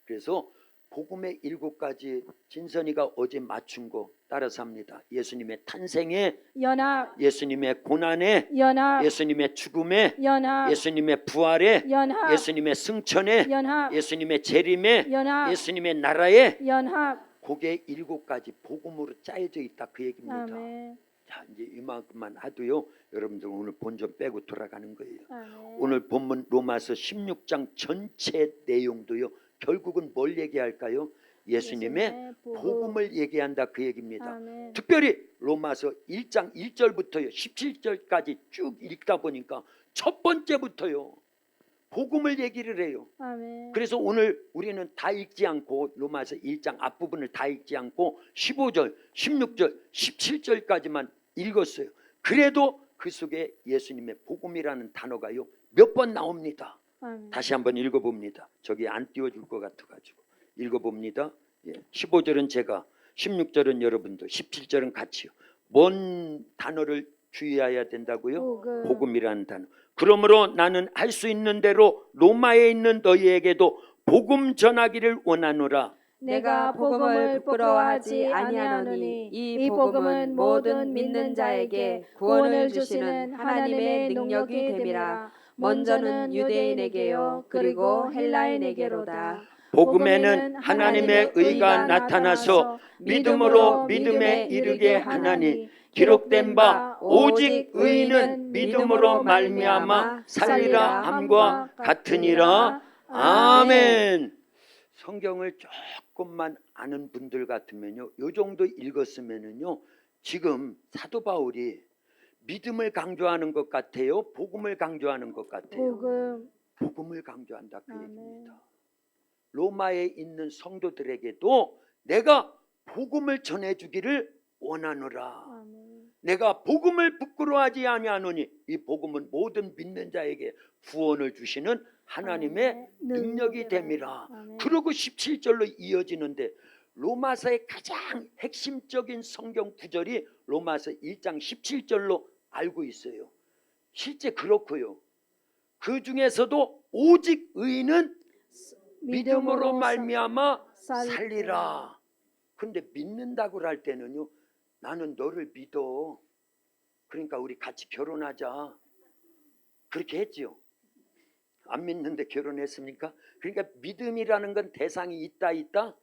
그래서 복음의 7가지 진선이가 어제 맞춘 거 따라서 합니다. 예수님의 탄생에, 연합. 예수님의 고난에, 연합. 예수님의 죽음에, 연합. 예수님의 부활에, 연합. 예수님의 승천에, 연합. 예수님의 재림에, 연합. 예수님의 나라에 연합. 그게 7가지 복음으로 짜여져 있다 그 얘기입니다. 아멘. 자, 이제 이만큼만 하도요. 여러분들 오늘 본전 빼고 돌아가는 거예요. 아멘. 오늘 본문 로마서 16장 전체 내용도요. 결국은 뭘 얘기할까요? 예수님의 복음을 얘기한다 그 얘기입니다. 아멘. 특별히 로마서 1장 1절부터요 17절까지 쭉 읽다 보니까 첫 번째부터요 복음을 얘기를 해요. 아멘. 그래서 오늘 우리는 다 읽지 않고 로마서 1장 앞부분을 다 읽지 않고 15절, 16절, 17절까지만 읽었어요. 그래도 그 속에 예수님의 복음이라는 단어가요 몇 번 나옵니다. 아멘. 다시 한번 읽어봅니다. 저기 안 띄워줄 것 같아가지고 읽어봅니다. 15절은 제가, 16절은 여러분들, 17절은 같이요. 뭔 단어를 주의해야 된다고요? 복음. 복음이라는 단어. 그러므로 나는 할 수 있는 대로 로마에 있는 너희에게도 복음 전하기를 원하노라. 내가 복음을 부끄러워하지 아니하노니 이 복음은 모든 믿는 자에게 구원을 주시는 하나님의 능력이 됨이라. 먼저는 유대인에게요 그리고 헬라인에게로다. 복음에는 하나님의 의가 나타나서 믿음으로 믿음에 이르게 하나니 기록된 바 오직 의인은 믿음으로 말미암아 살리라 함과 같으니라. 아멘. 성경을 조금만 아는 분들 같으면요, 요 정도 읽었으면은요, 지금 사도 바울이 믿음을 강조하는 것 같아요, 복음을 강조하는 것 같아요. 복음을 강조한다 그 아멘. 얘기입니다. 로마에 있는 성도들에게도 내가 복음을 전해주기를 원하노라. 아멘. 내가 복음을 부끄러워하지 아니하노니 이 복음은 모든 믿는 자에게 구원을 주시는 하나님의 아멘. 능력이 됨이라. 아멘. 그러고 17절로 이어지는데 로마서의 가장 핵심적인 성경 구절이 로마서 1장 17절로 알고 있어요. 실제 그렇고요. 그 중에서도 오직 의인은 믿음으로 말미암아 살리라. 근데 믿는다고 할 때는요, 나는 너를 믿어. 그러니까 우리 같이 결혼하자. 그렇게 했지요. 안 믿는데 결혼했습니까? 그러니까 믿음이라는 건 대상이 있다.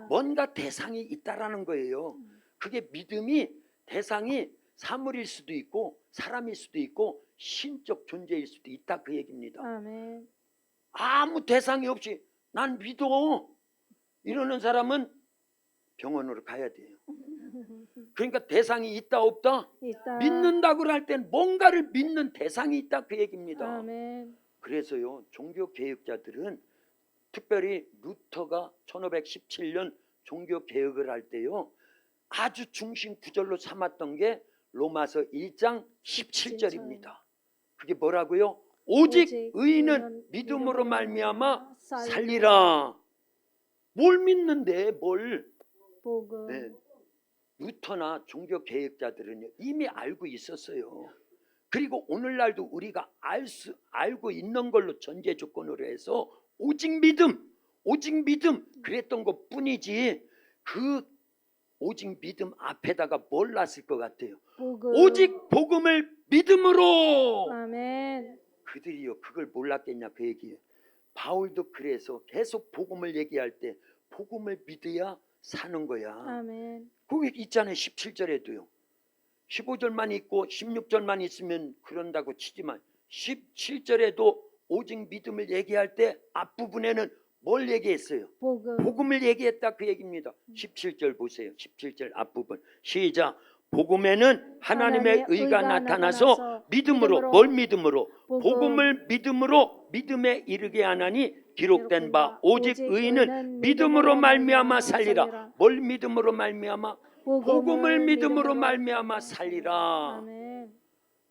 뭔가 대상이 있다라는 거예요. 그게 믿음이 대상이 사물일 수도 있고 사람일 수도 있고 신적 존재일 수도 있다 그 얘기입니다. 아멘. 아무 대상이 없이 난 믿어 이러는 사람은 병원으로 가야 돼요. 그러니까 대상이 있다 없다? 있다. 믿는다고 할 땐 뭔가를 믿는 대상이 있다 그 얘기입니다. 아멘. 그래서요, 종교개혁자들은 특별히 루터가 1517년 종교개혁을 할 때요, 아주 중심 구절로 삼았던 게 로마서 1장 17절입니다. 그게 뭐라고요? 오직 의인은 믿음으로 말미암아 살리라. 뭘 믿는데 뭘? 복음. 네. 루터나 종교개혁자들은 이미 알고 있었어요. 그리고 오늘날도 우리가 알고 있는 걸로 전제 조건으로 해서 오직 믿음 그랬던 것 뿐이지 그 오직 믿음 앞에다가 뭘 놨을 것 같아요? 복음. 오직 복음을 믿음으로. 아멘. 그들이요 그걸 몰랐겠냐 그 얘기예요. 바울도 그래서 계속 복음을 얘기할 때 복음을 믿어야 사는 거야. 아멘. 거기 있잖아요. 17절에도요. 15절만 있고 16절만 있으면 그런다고 치지만 17절에도 오직 믿음을 얘기할 때 앞부분에는 뭘 얘기했어요? 복음. 복음을 얘기했다 그 얘기입니다. 17절 보세요. 17절 앞부분 시작. 복음에는 하나님의 의가 나타나서 믿음으로 뭘 믿음으로? 복음을 믿음으로 믿음에 이르게 하나니 기록된 바 오직 의인은 믿음으로 말미암아 살리라. 뭘 믿음으로 말미암아? 복음을 믿음으로 말미암아 살리라. 아멘.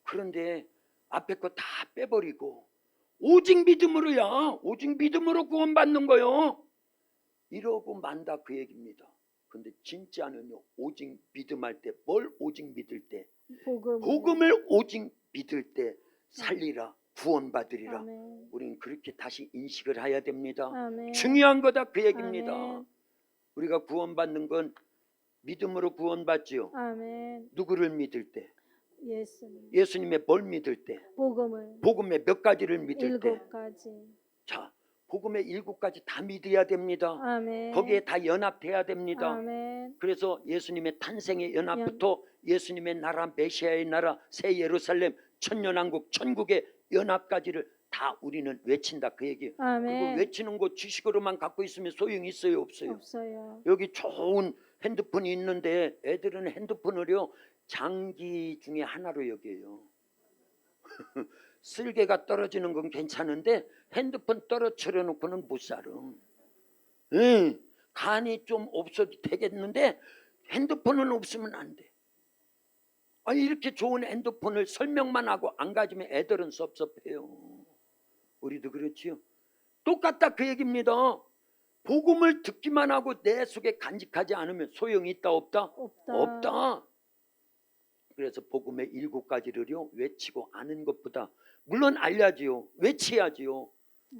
그런데 앞에 거 다 빼버리고 오직 믿음으로야. 오직 믿음으로 구원받는 거요. 이러고 만다 그 얘기입니다. 근데 진짜는요. 오직 믿음할 때 뭘 오직 믿을 때? 복음을 오직 믿을 때 살리라. 구원받으리라. 아멘. 우리는 그렇게 다시 인식을 해야 됩니다. 아멘. 중요한 거다 그 얘기입니다. 아멘. 우리가 구원받는 건 믿음으로 구원받지요. 아멘. 누구를 믿을 때? 예수님. 예수님의 뭘 믿을 때? 복음을. 복음의 몇 가지를 믿을 때? 7가지. 자, 복음의 7가지 다 믿어야 됩니다. 아멘. 거기에 다 연합돼야 됩니다. 아멘. 그래서 예수님의 탄생의 연합부터 예수님의 나라, 메시아의 나라, 새 예루살렘, 천년왕국, 천국의 연합까지를 다 우리는 외친다 그 얘기예요. 아멘. 그리고 외치는 거 지식으로만 갖고 있으면 소용이 있어요 없어요? 없어요. 여기 좋은 핸드폰이 있는데 애들은 핸드폰을요 장기 중에 하나로 여겨요. 쓸개가 떨어지는 건 괜찮은데 핸드폰 떨어뜨려 놓고는 못 살아. 간이 좀 없어도 되겠는데 핸드폰은 없으면 안 돼. 이렇게 좋은 핸드폰을 설명만 하고 안 가지면 애들은 섭섭해요. 우리도 그렇지요. 똑같다 그 얘기입니다. 복음을 듣기만 하고 내 속에 간직하지 않으면 소용이 있다 없다? 없다. 없다. 그래서 복음의 7가지를요 외치고 아는 것보다 물론 알려야지요. 외쳐야지요.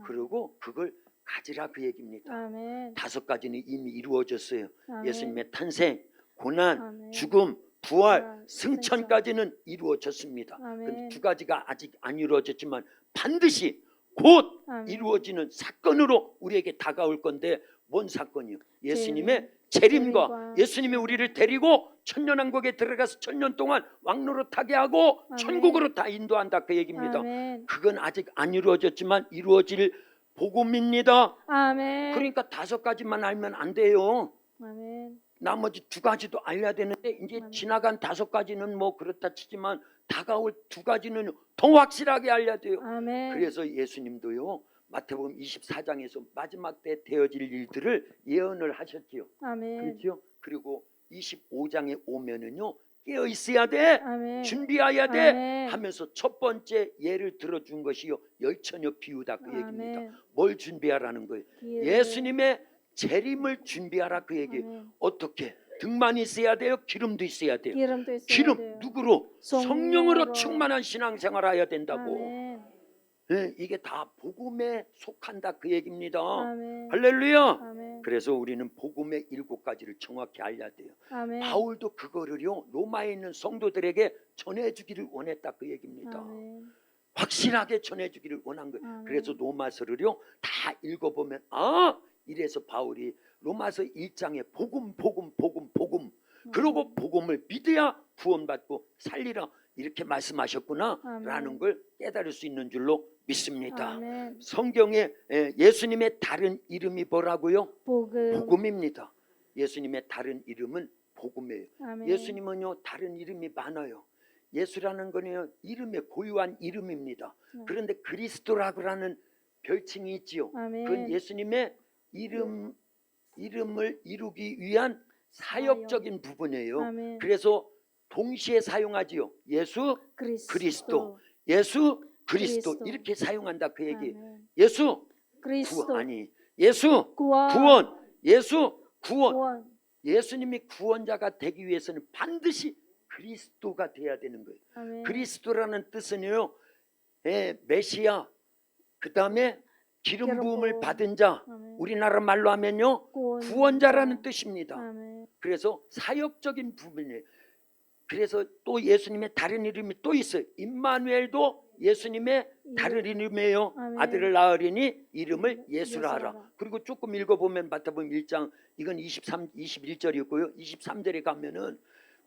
그리고 그걸 가지라 그 얘기입니다. 아멘. 5가지는 이미 이루어졌어요. 아멘. 예수님의 탄생, 고난, 아멘. 죽음, 부활, 부활, 승천까지는 이루어졌습니다. 아멘. 근데 2가지가 아직 안 이루어졌지만 반드시 곧 아멘. 이루어지는 사건으로 우리에게 다가올 건데 뭔 사건이요? 예수님의 재림과 재림과 예수님이 우리를 데리고 천년왕국에 들어가서 천년 동안 왕노릇하게 하고 아멘. 천국으로 다 인도한다 그 얘기입니다. 아멘. 그건 아직 안 이루어졌지만 이루어질 복음입니다. 아멘. 그러니까 5가지만 알면 안 돼요. 아멘. 나머지 2가지도 알려야 되는데 이제 아멘. 지나간 5가지는 뭐 그렇다 치지만 다가올 2가지는 더 확실하게 알려야 돼요. 아멘. 그래서 예수님도요 마태복음 24장에서 마지막 때 되어질 일들을 예언을 하셨지요. 아멘. 그렇죠? 그리고 25장에 오면은요 깨어 있어야 돼, 아멘. 준비해야 돼 아멘. 하면서 첫 번째 예를 들어준 것이요 열처녀 비유다 그 얘기입니다. 아멘. 뭘 준비하라는 거예요? 기회를- 예수님의 재림을 준비하라 그 얘기. 아멘. 어떻게? 등만 있어야 돼요? 기름도 있어야 돼요. 기름도 있어야 기름 돼요. 누구로? 성령으로. 성령으로 충만한 신앙생활 해야 된다고. 아멘. 예, 이게 다 복음에 속한다 그 얘기입니다. 아멘. 할렐루야. 아멘. 그래서 우리는 복음의 7가지를 정확히 알려야 돼요. 아멘. 바울도 그거를요 로마에 있는 성도들에게 전해주기를 원했다 그 얘기입니다. 아멘. 확실하게 전해주기를 원한 거예요. 아멘. 그래서 로마서를요 다 읽어보면 이래서 바울이 로마서 1장에 복음 그러고 복음을 믿어야 구원받고 살리라 이렇게 말씀하셨구나 아멘. 라는 걸 깨달을 수 있는 줄로 믿습니다. 아멘. 성경에 예수님의 다른 이름이 뭐라고요? 복음. 복음입니다. 예수님의 다른 이름은 복음이에요. 아멘. 예수님은요 다른 이름이 많아요. 예수라는 거는요 이름의 고유한 이름입니다. 그런데 그리스도라고 하는 별칭이 있지요. 아멘. 그건 예수님의 이름을 이루기 위한 사역적인 부분이에요. 아멘. 그래서 동시에 사용하지요. 예수 그리스도, 예수 그리스도 그리스도. 이렇게 사용한다 그 얘기. 아멘. 예수 그리스도. 예수 구원. 예수 구원. 구원. 예수님이 구원자가 되기 위해서는 반드시 그리스도가 돼야 되는 거예요. 아멘. 그리스도라는 뜻은요 메시아 그 다음에 기름 기름 부음을 부음. 받은 자 아멘. 우리나라 말로 하면요 구원자라는 뜻입니다. 아멘. 그래서 사역적인 부분이에요. 그래서 또 예수님의 다른 이름이 또 있어요. 임마누엘도 예수님의 다른 이름이에요. 아멘. 아들을 낳으리니 이름을 예수라 하라. 예수라. 그리고 조금 읽어보면 마태복음 1장 이건 21절이고요. 23절에 가면은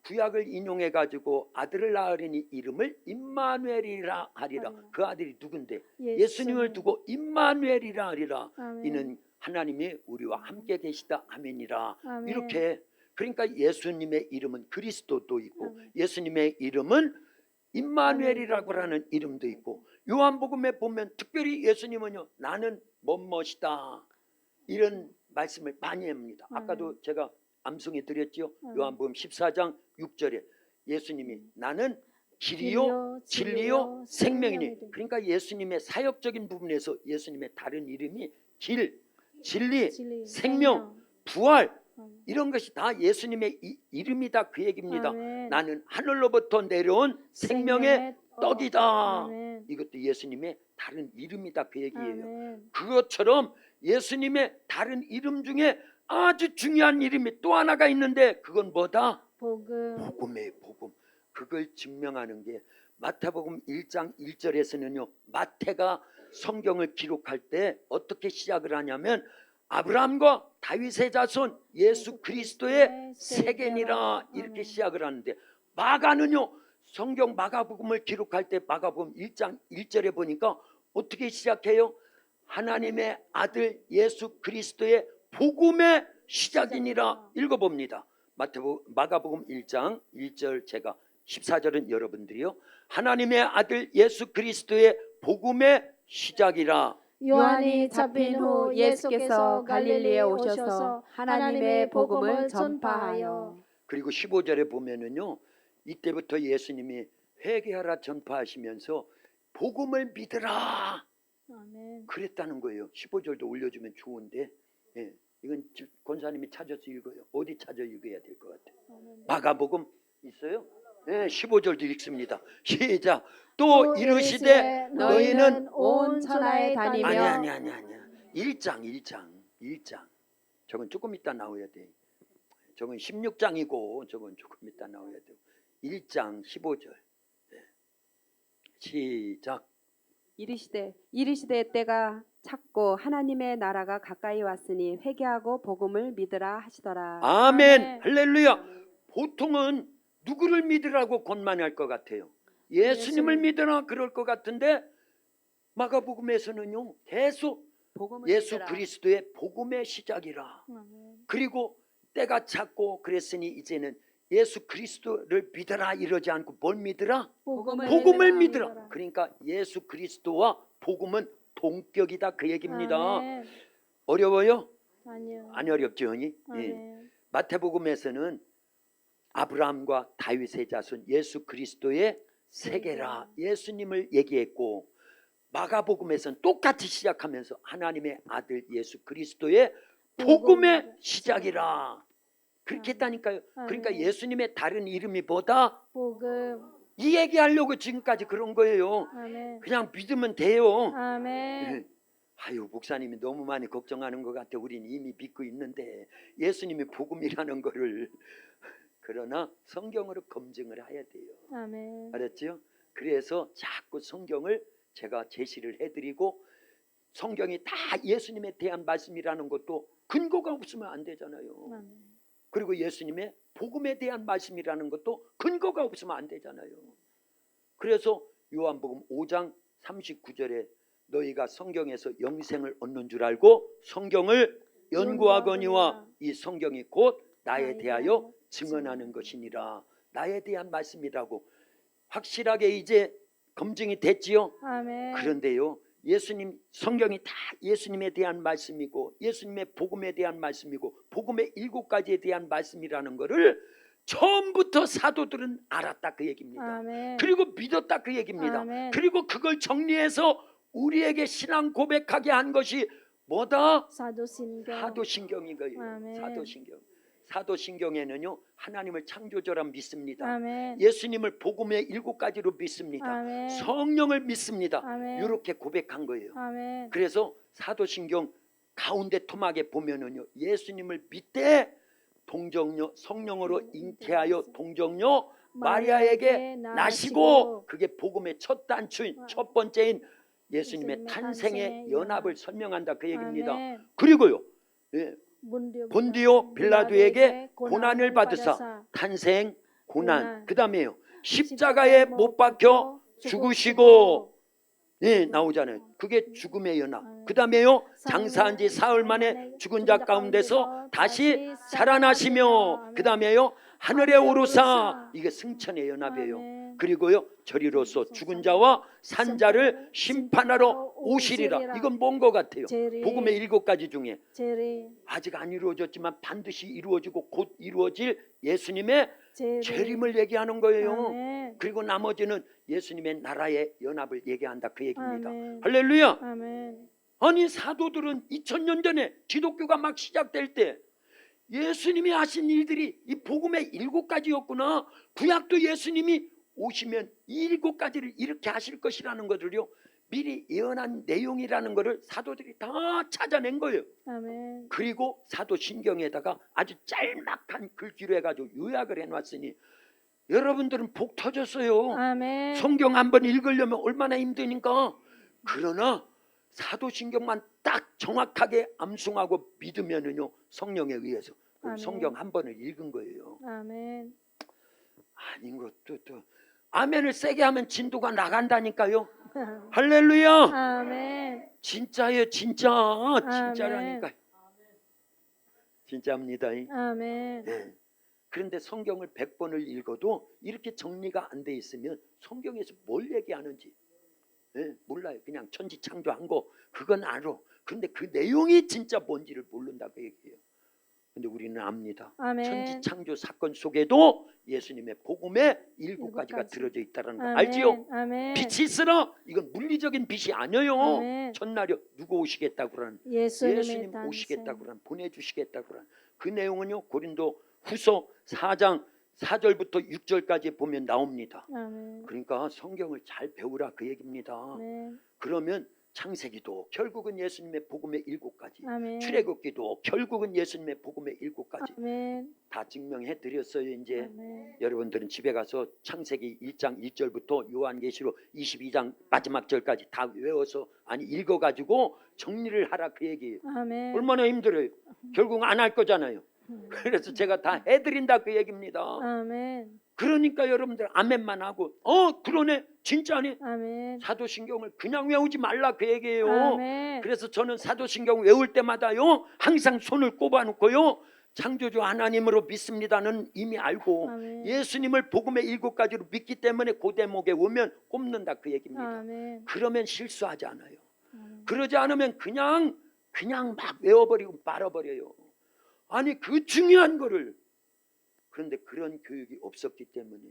구약을 인용해 가지고 아들을 낳으리니 이름을 임마누엘이라 하리라. 아멘. 그 아들이 누군데? 예수님을 두고 임마누엘이라 하리라. 아멘. 이는 하나님이 우리와 함께 계시다 아멘이라. 아멘. 이렇게 그러니까 예수님의 이름은 그리스도도 있고 아멘. 예수님의 이름은 임마누엘이라고 하는 이름도 있고 요한복음에 보면 특별히 예수님은요 나는 뭐뭐시다 이런 말씀을 많이 합니다. 아까도 제가 암송해 드렸죠. 요한복음 14장 6절에 예수님이 나는 길이요 진리요 생명이니. 그러니까 예수님의 사역적인 부분에서 예수님의 다른 이름이 길, 진리, 생명, 부활 이런 것이 다 예수님의 이름이다 그 얘기입니다. 아멘. 나는 하늘로부터 내려온 생명의 떡이다. 아멘. 이것도 예수님의 다른 이름이다 그 얘기예요. 아멘. 그것처럼 예수님의 다른 이름 중에 아주 중요한 이름이 또 하나가 있는데 그건 뭐다? 복음. 복음이에요. 복음. 그걸 증명하는 게 마태복음 1장 1절에서는요 마태가 성경을 기록할 때 어떻게 시작을 하냐면 아브라함과 다윗의 자손 예수 그리스도의 세계니라 이렇게 시작을 하는데 마가는요 성경 마가복음을 기록할 때 마가복음 1장 1절에 보니까 어떻게 시작해요? 하나님의 아들 예수 그리스도의 복음의 시작이니라 읽어봅니다. 마가복음 1장 1절 제가 14절은 여러분들이요 하나님의 아들 예수 그리스도의 복음의 시작이라. 요한이 잡힌 후 예수께서 갈릴리에 오셔서 하나님의 복음을 전파하여. 그리고 15절에 보면은요 이때부터 예수님이 회개하라 전파하시면서 복음을 믿으라 아멘. 그랬다는 거예요. 15절도 올려주면 좋은데 이건 권사님이 찾아서 읽어요. 어디 찾아 읽어야 될 것 같아요? 마가복음 있어요? 15절도 읽습니다. 시작. 또 이르시되 너희는 온 천하에 다니며 아니야. 1장. 저건 조금 이따 나와야 돼. 저건 16장이고 저건 조금 이따 나와야 돼. 1장 15절. 시작. 이르시되 때가 찼고 하나님의 나라가 가까이 왔으니 회개하고 복음을 믿으라 하시더라. 아멘. 아멘. 할렐루야. 보통은 누구를 믿으라고 권만할 것 같아요? 예수님을 예수님. 믿으라 그럴 것 같은데 마가복음에서는요 계속 복음을 예수 믿으라. 그리스도의 복음의 시작이라. 아멘. 그리고 때가 찼고 그랬으니 이제는 예수 그리스도를 믿으라 이러지 않고 뭘 믿으라? 복음을 믿으라. 그러니까 예수 그리스도와 복음은 동격이다 그 얘기입니다. 아멘. 어려워요? 아니요. 안 어렵죠? 예. 아멘. 마태복음에서는 아브라함과 다윗의 자손 예수 그리스도의 세계라 예수님을 얘기했고, 마가복음에서는 똑같이 시작하면서 하나님의 아들 예수 그리스도의 복음의 시작이라 그렇게 했다니까요. 그러니까 아멘. 예수님의 다른 이름이 뭐다? 복음. 이 얘기하려고 지금까지 그런 거예요. 아멘. 그냥 믿으면 돼요. 아멘. 아유, 목사님이 너무 많이 걱정하는 것 같아. 우린 이미 믿고 있는데 예수님이 복음이라는 거를. 그러나 성경으로 검증을 해야 돼요. 아멘. 알았죠? 그래서 자꾸 성경을 제가 제시를 해드리고, 성경이 다 예수님에 대한 말씀이라는 것도 근거가 없으면 안 되잖아요. 아멘. 그리고 예수님의 복음에 대한 말씀이라는 것도 근거가 없으면 안 되잖아요. 그래서 요한복음 5장 39절에 너희가 성경에서 영생을 얻는 줄 알고 성경을 연구하거니와 이 성경이 곧 나에 대하여 증언하는 것이니라. 나에 대한 말씀이라고 확실하게 이제 검증이 됐지요. 아멘. 그런데요, 예수님 성경이 다 예수님에 대한 말씀이고 예수님의 복음에 대한 말씀이고 복음의 7가지에 대한 말씀이라는 것을 처음부터 사도들은 알았다 그 얘기입니다. 아멘. 그리고 믿었다 그 얘기입니다. 아멘. 그리고 그걸 정리해서 우리에게 신앙 고백하게 한 것이 뭐다? 사도신경. 사도신경인 거예요. 아멘. 사도신경. 사도신경에는요 하나님을 창조주라 믿습니다. 아멘. 예수님을 복음의 7가지로 믿습니다. 아멘. 성령을 믿습니다. 아멘. 이렇게 고백한 거예요. 아멘. 그래서 사도신경 가운데 토막에 보면은요 예수님을 믿되 동정녀 성령으로 잉태하여 동정녀 마리아에게 나시고, 그게 복음의 첫 단추인 첫 번째인 예수님의 탄생의 연합을 설명한다 그 얘기입니다. 아멘. 그리고요 본디오 빌라도에게 고난을 받으사 탄생 고난, 그 다음에요 십자가에 못 박혀 죽으시고 나오잖아요. 그게 죽음의 연합. 그 다음에요 장사한 지 사흘 만에 죽은 자 가운데서 다시 살아나시며, 그 다음에요 하늘에 오르사, 이게 승천의 연합이에요. 그리고요 저리로서 죽은 자와 산 자를 심판하러 오시리라. 이건 뭔 것 같아요? 복음의 7가지 중에 아직 안 이루어졌지만 반드시 이루어지고 곧 이루어질 예수님의 재림을 얘기하는 거예요. 아멘. 그리고 나머지는 예수님의 나라의 연합을 얘기한다 그 얘기입니다. 아멘. 할렐루야. 아멘. 아니 사도들은 2000년 전에 기독교가 막 시작될 때 예수님이 하신 일들이 이 복음의 7가지였구나. 구약도 예수님이 오시면 이 7가지를 이렇게 하실 것이라는 것을요 미리 예언한 내용이라는 것을 사도들이 다 찾아낸 거예요. 아멘. 그리고 사도신경에다가 아주 짤막한 글귀로 해가지고 요약을 해놨으니 여러분들은 복 터졌어요. 아멘. 성경 한번 읽으려면 얼마나 힘드니까. 그러나 사도신경만 딱 정확하게 암송하고 믿으면은요 성령에 의해서 그럼 아멘. 성경 한 번을 읽은 거예요. 아멘. 아닌 것도 또 아멘을 세게 하면 진도가 나간다니까요. 할렐루야. 아멘. 진짜예요, 진짜. 진짜라니까. 진짜입니다. 아멘. 네. 그런데 성경을 100번을 읽어도 이렇게 정리가 안 돼 있으면 성경에서 뭘 얘기하는지 몰라요. 그냥 천지창조한 거 그건 알아. 그런데 그 내용이 진짜 뭔지를 모른다 그 얘기예요. 근데 우리는 압니다. 아멘. 천지창조 사건 속에도 예수님의 복음의 7가지가 들어져 있다는 거 알지요? 아멘. 빛이 있으라. 이건 물리적인 빛이 아니에요. 아멘. 첫날에 누구 오시겠다고 그러는 예수님 오시겠다고 그러는 보내주시겠다고 그러는 그 내용은요 고린도 후서 4장 4절부터 6절까지 보면 나옵니다. 아멘. 그러니까 성경을 잘 배우라 그 얘기입니다. 아멘. 그러면 창세기도 결국은 예수님의 복음의 7가지, 아멘. 출애굽기도 결국은 예수님의 복음의 7가지 아멘. 다 증명해 드렸어요. 이제 아멘. 여러분들은 집에 가서 창세기 1장 1절부터 요한계시록 22장 마지막 절까지 다 외워서 읽어가지고 정리를 하라 그 얘기예요. 아멘. 얼마나 힘들어요. 결국 안 할 거잖아요. 그래서 제가 다 해드린다 그 얘기입니다. 아멘. 그러니까 여러분들 아멘만 하고 그러네 진짜네. 아멘. 사도신경을 그냥 외우지 말라 그 얘기예요. 아멘. 그래서 저는 사도신경 외울 때마다요 항상 손을 꼽아놓고요 창조주 하나님으로 믿습니다는 이미 알고 아멘. 예수님을 복음의 7가지로 믿기 때문에 그 대목에 오면 꼽는다 그 얘기입니다. 아멘. 그러면 실수하지 않아요. 아멘. 그러지 않으면 그냥 막 외워버리고 말아버려요. 아니 그 중요한 거를. 그런데 그런 교육이 없었기 때문에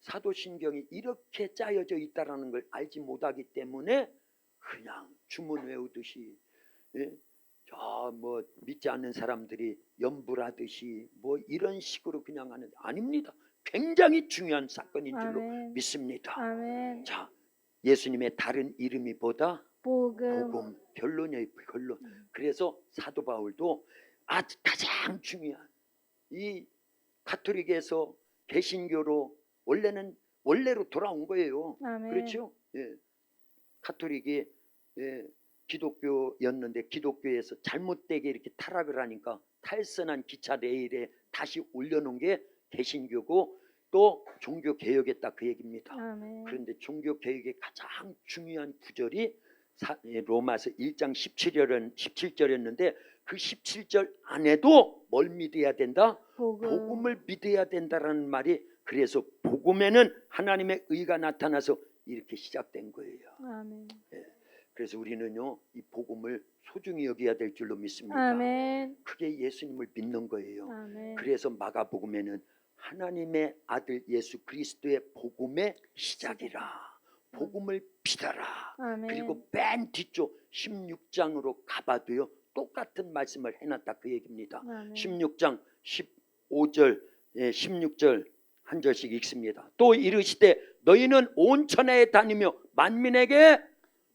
사도신경이 이렇게 짜여져 있다는 걸 알지 못하기 때문에 그냥 주문 외우듯이 뭐 믿지 않는 사람들이 염불하듯이 뭐 이런 식으로 그냥 하는 아닙니다. 굉장히 중요한 사건인 줄로 아멘. 믿습니다. 아멘. 자, 예수님의 다른 이름이 뭐다? 복음. 복음. 결론이에요. 결론. 그래서 사도 바울도 가장 중요한 이 가톨릭에서 개신교로 원래로 돌아온 거예요. 아멘. 그렇죠? 예. 가톨릭이 기독교였는데 기독교에서 잘못되게 이렇게 타락을 하니까 탈선한 기차 레일에 다시 올려놓은 게 개신교고 또 종교 개혁했다 그 얘기입니다. 아멘. 그런데 종교 개혁의 가장 중요한 구절이 로마서 1장 17절이었는데 그 17절 안에도 뭘 믿어야 된다? 복음을 믿어야 된다라는 말이 그래서 복음에는 하나님의 의가 나타나서 이렇게 시작된 거예요. 아멘. 그래서 우리는요 이 복음을 소중히 여겨야 될 줄로 믿습니다. 아멘. 그게 예수님을 믿는 거예요. 아멘. 그래서 마가복음에는 하나님의 아들 예수 그리스도의 복음의 시작이라 복음을 믿어라. 아멘. 그리고 맨 뒤쪽 16장으로 가봐도요 똑같은 말씀을 해놨다 그 얘기입니다. 아멘. 16장 15절 16절 한 절씩 읽습니다. 또 이르시되 너희는 온 천하에 다니며 만민에게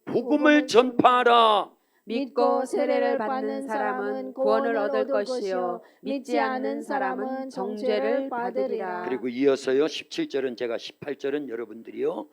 복음을 전파하라. 믿고 세례를 받는 사람은 구원을 얻을 것이요 믿지 않는 사람은 정죄를 받으리라. 그리고 이어서요 17절은 제가 18절은 여러분들이요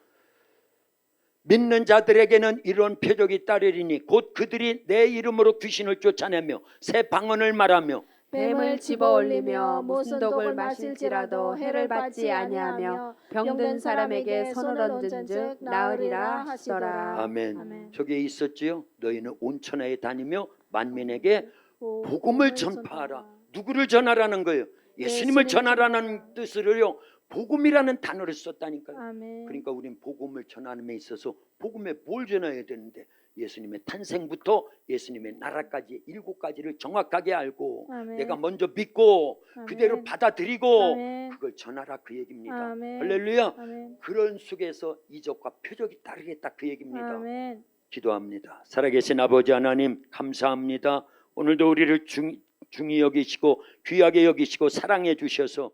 믿는 자들에게는 이런 표적이 따르리니 곧 그들이 내 이름으로 귀신을 쫓아내며 새 방언을 말하며 뱀을 집어올리며 무슨 독을 마실지라도 해를 받지 아니하며 병든 사람에게 손을 얹은즉 나으리라 하시더라. 아멘. 아멘. 저기에 있었지요. 너희는 온 천하에 다니며 만민에게 복음을 전파하라. 누구를 전하라는 거예요? 예수님을 전하라는 뜻으로요. 복음이라는 단어를 썼다니까요. 아멘. 그러니까 우리는 복음을 전하는 데 있어서 복음에 뭘 전해야 되는데 예수님의 탄생부터 예수님의 나라까지 7가지를 정확하게 알고 아멘. 내가 먼저 믿고 아멘. 그대로 받아들이고 아멘. 그걸 전하라 그 얘기입니다. 아멘. 할렐루야. 아멘. 그런 속에서 이적과 표적이 따르겠다 그 얘기입니다. 아멘. 기도합니다. 살아계신 아버지 하나님 감사합니다. 오늘도 우리를 중히 여기시고 귀하게 여기시고 사랑해 주셔서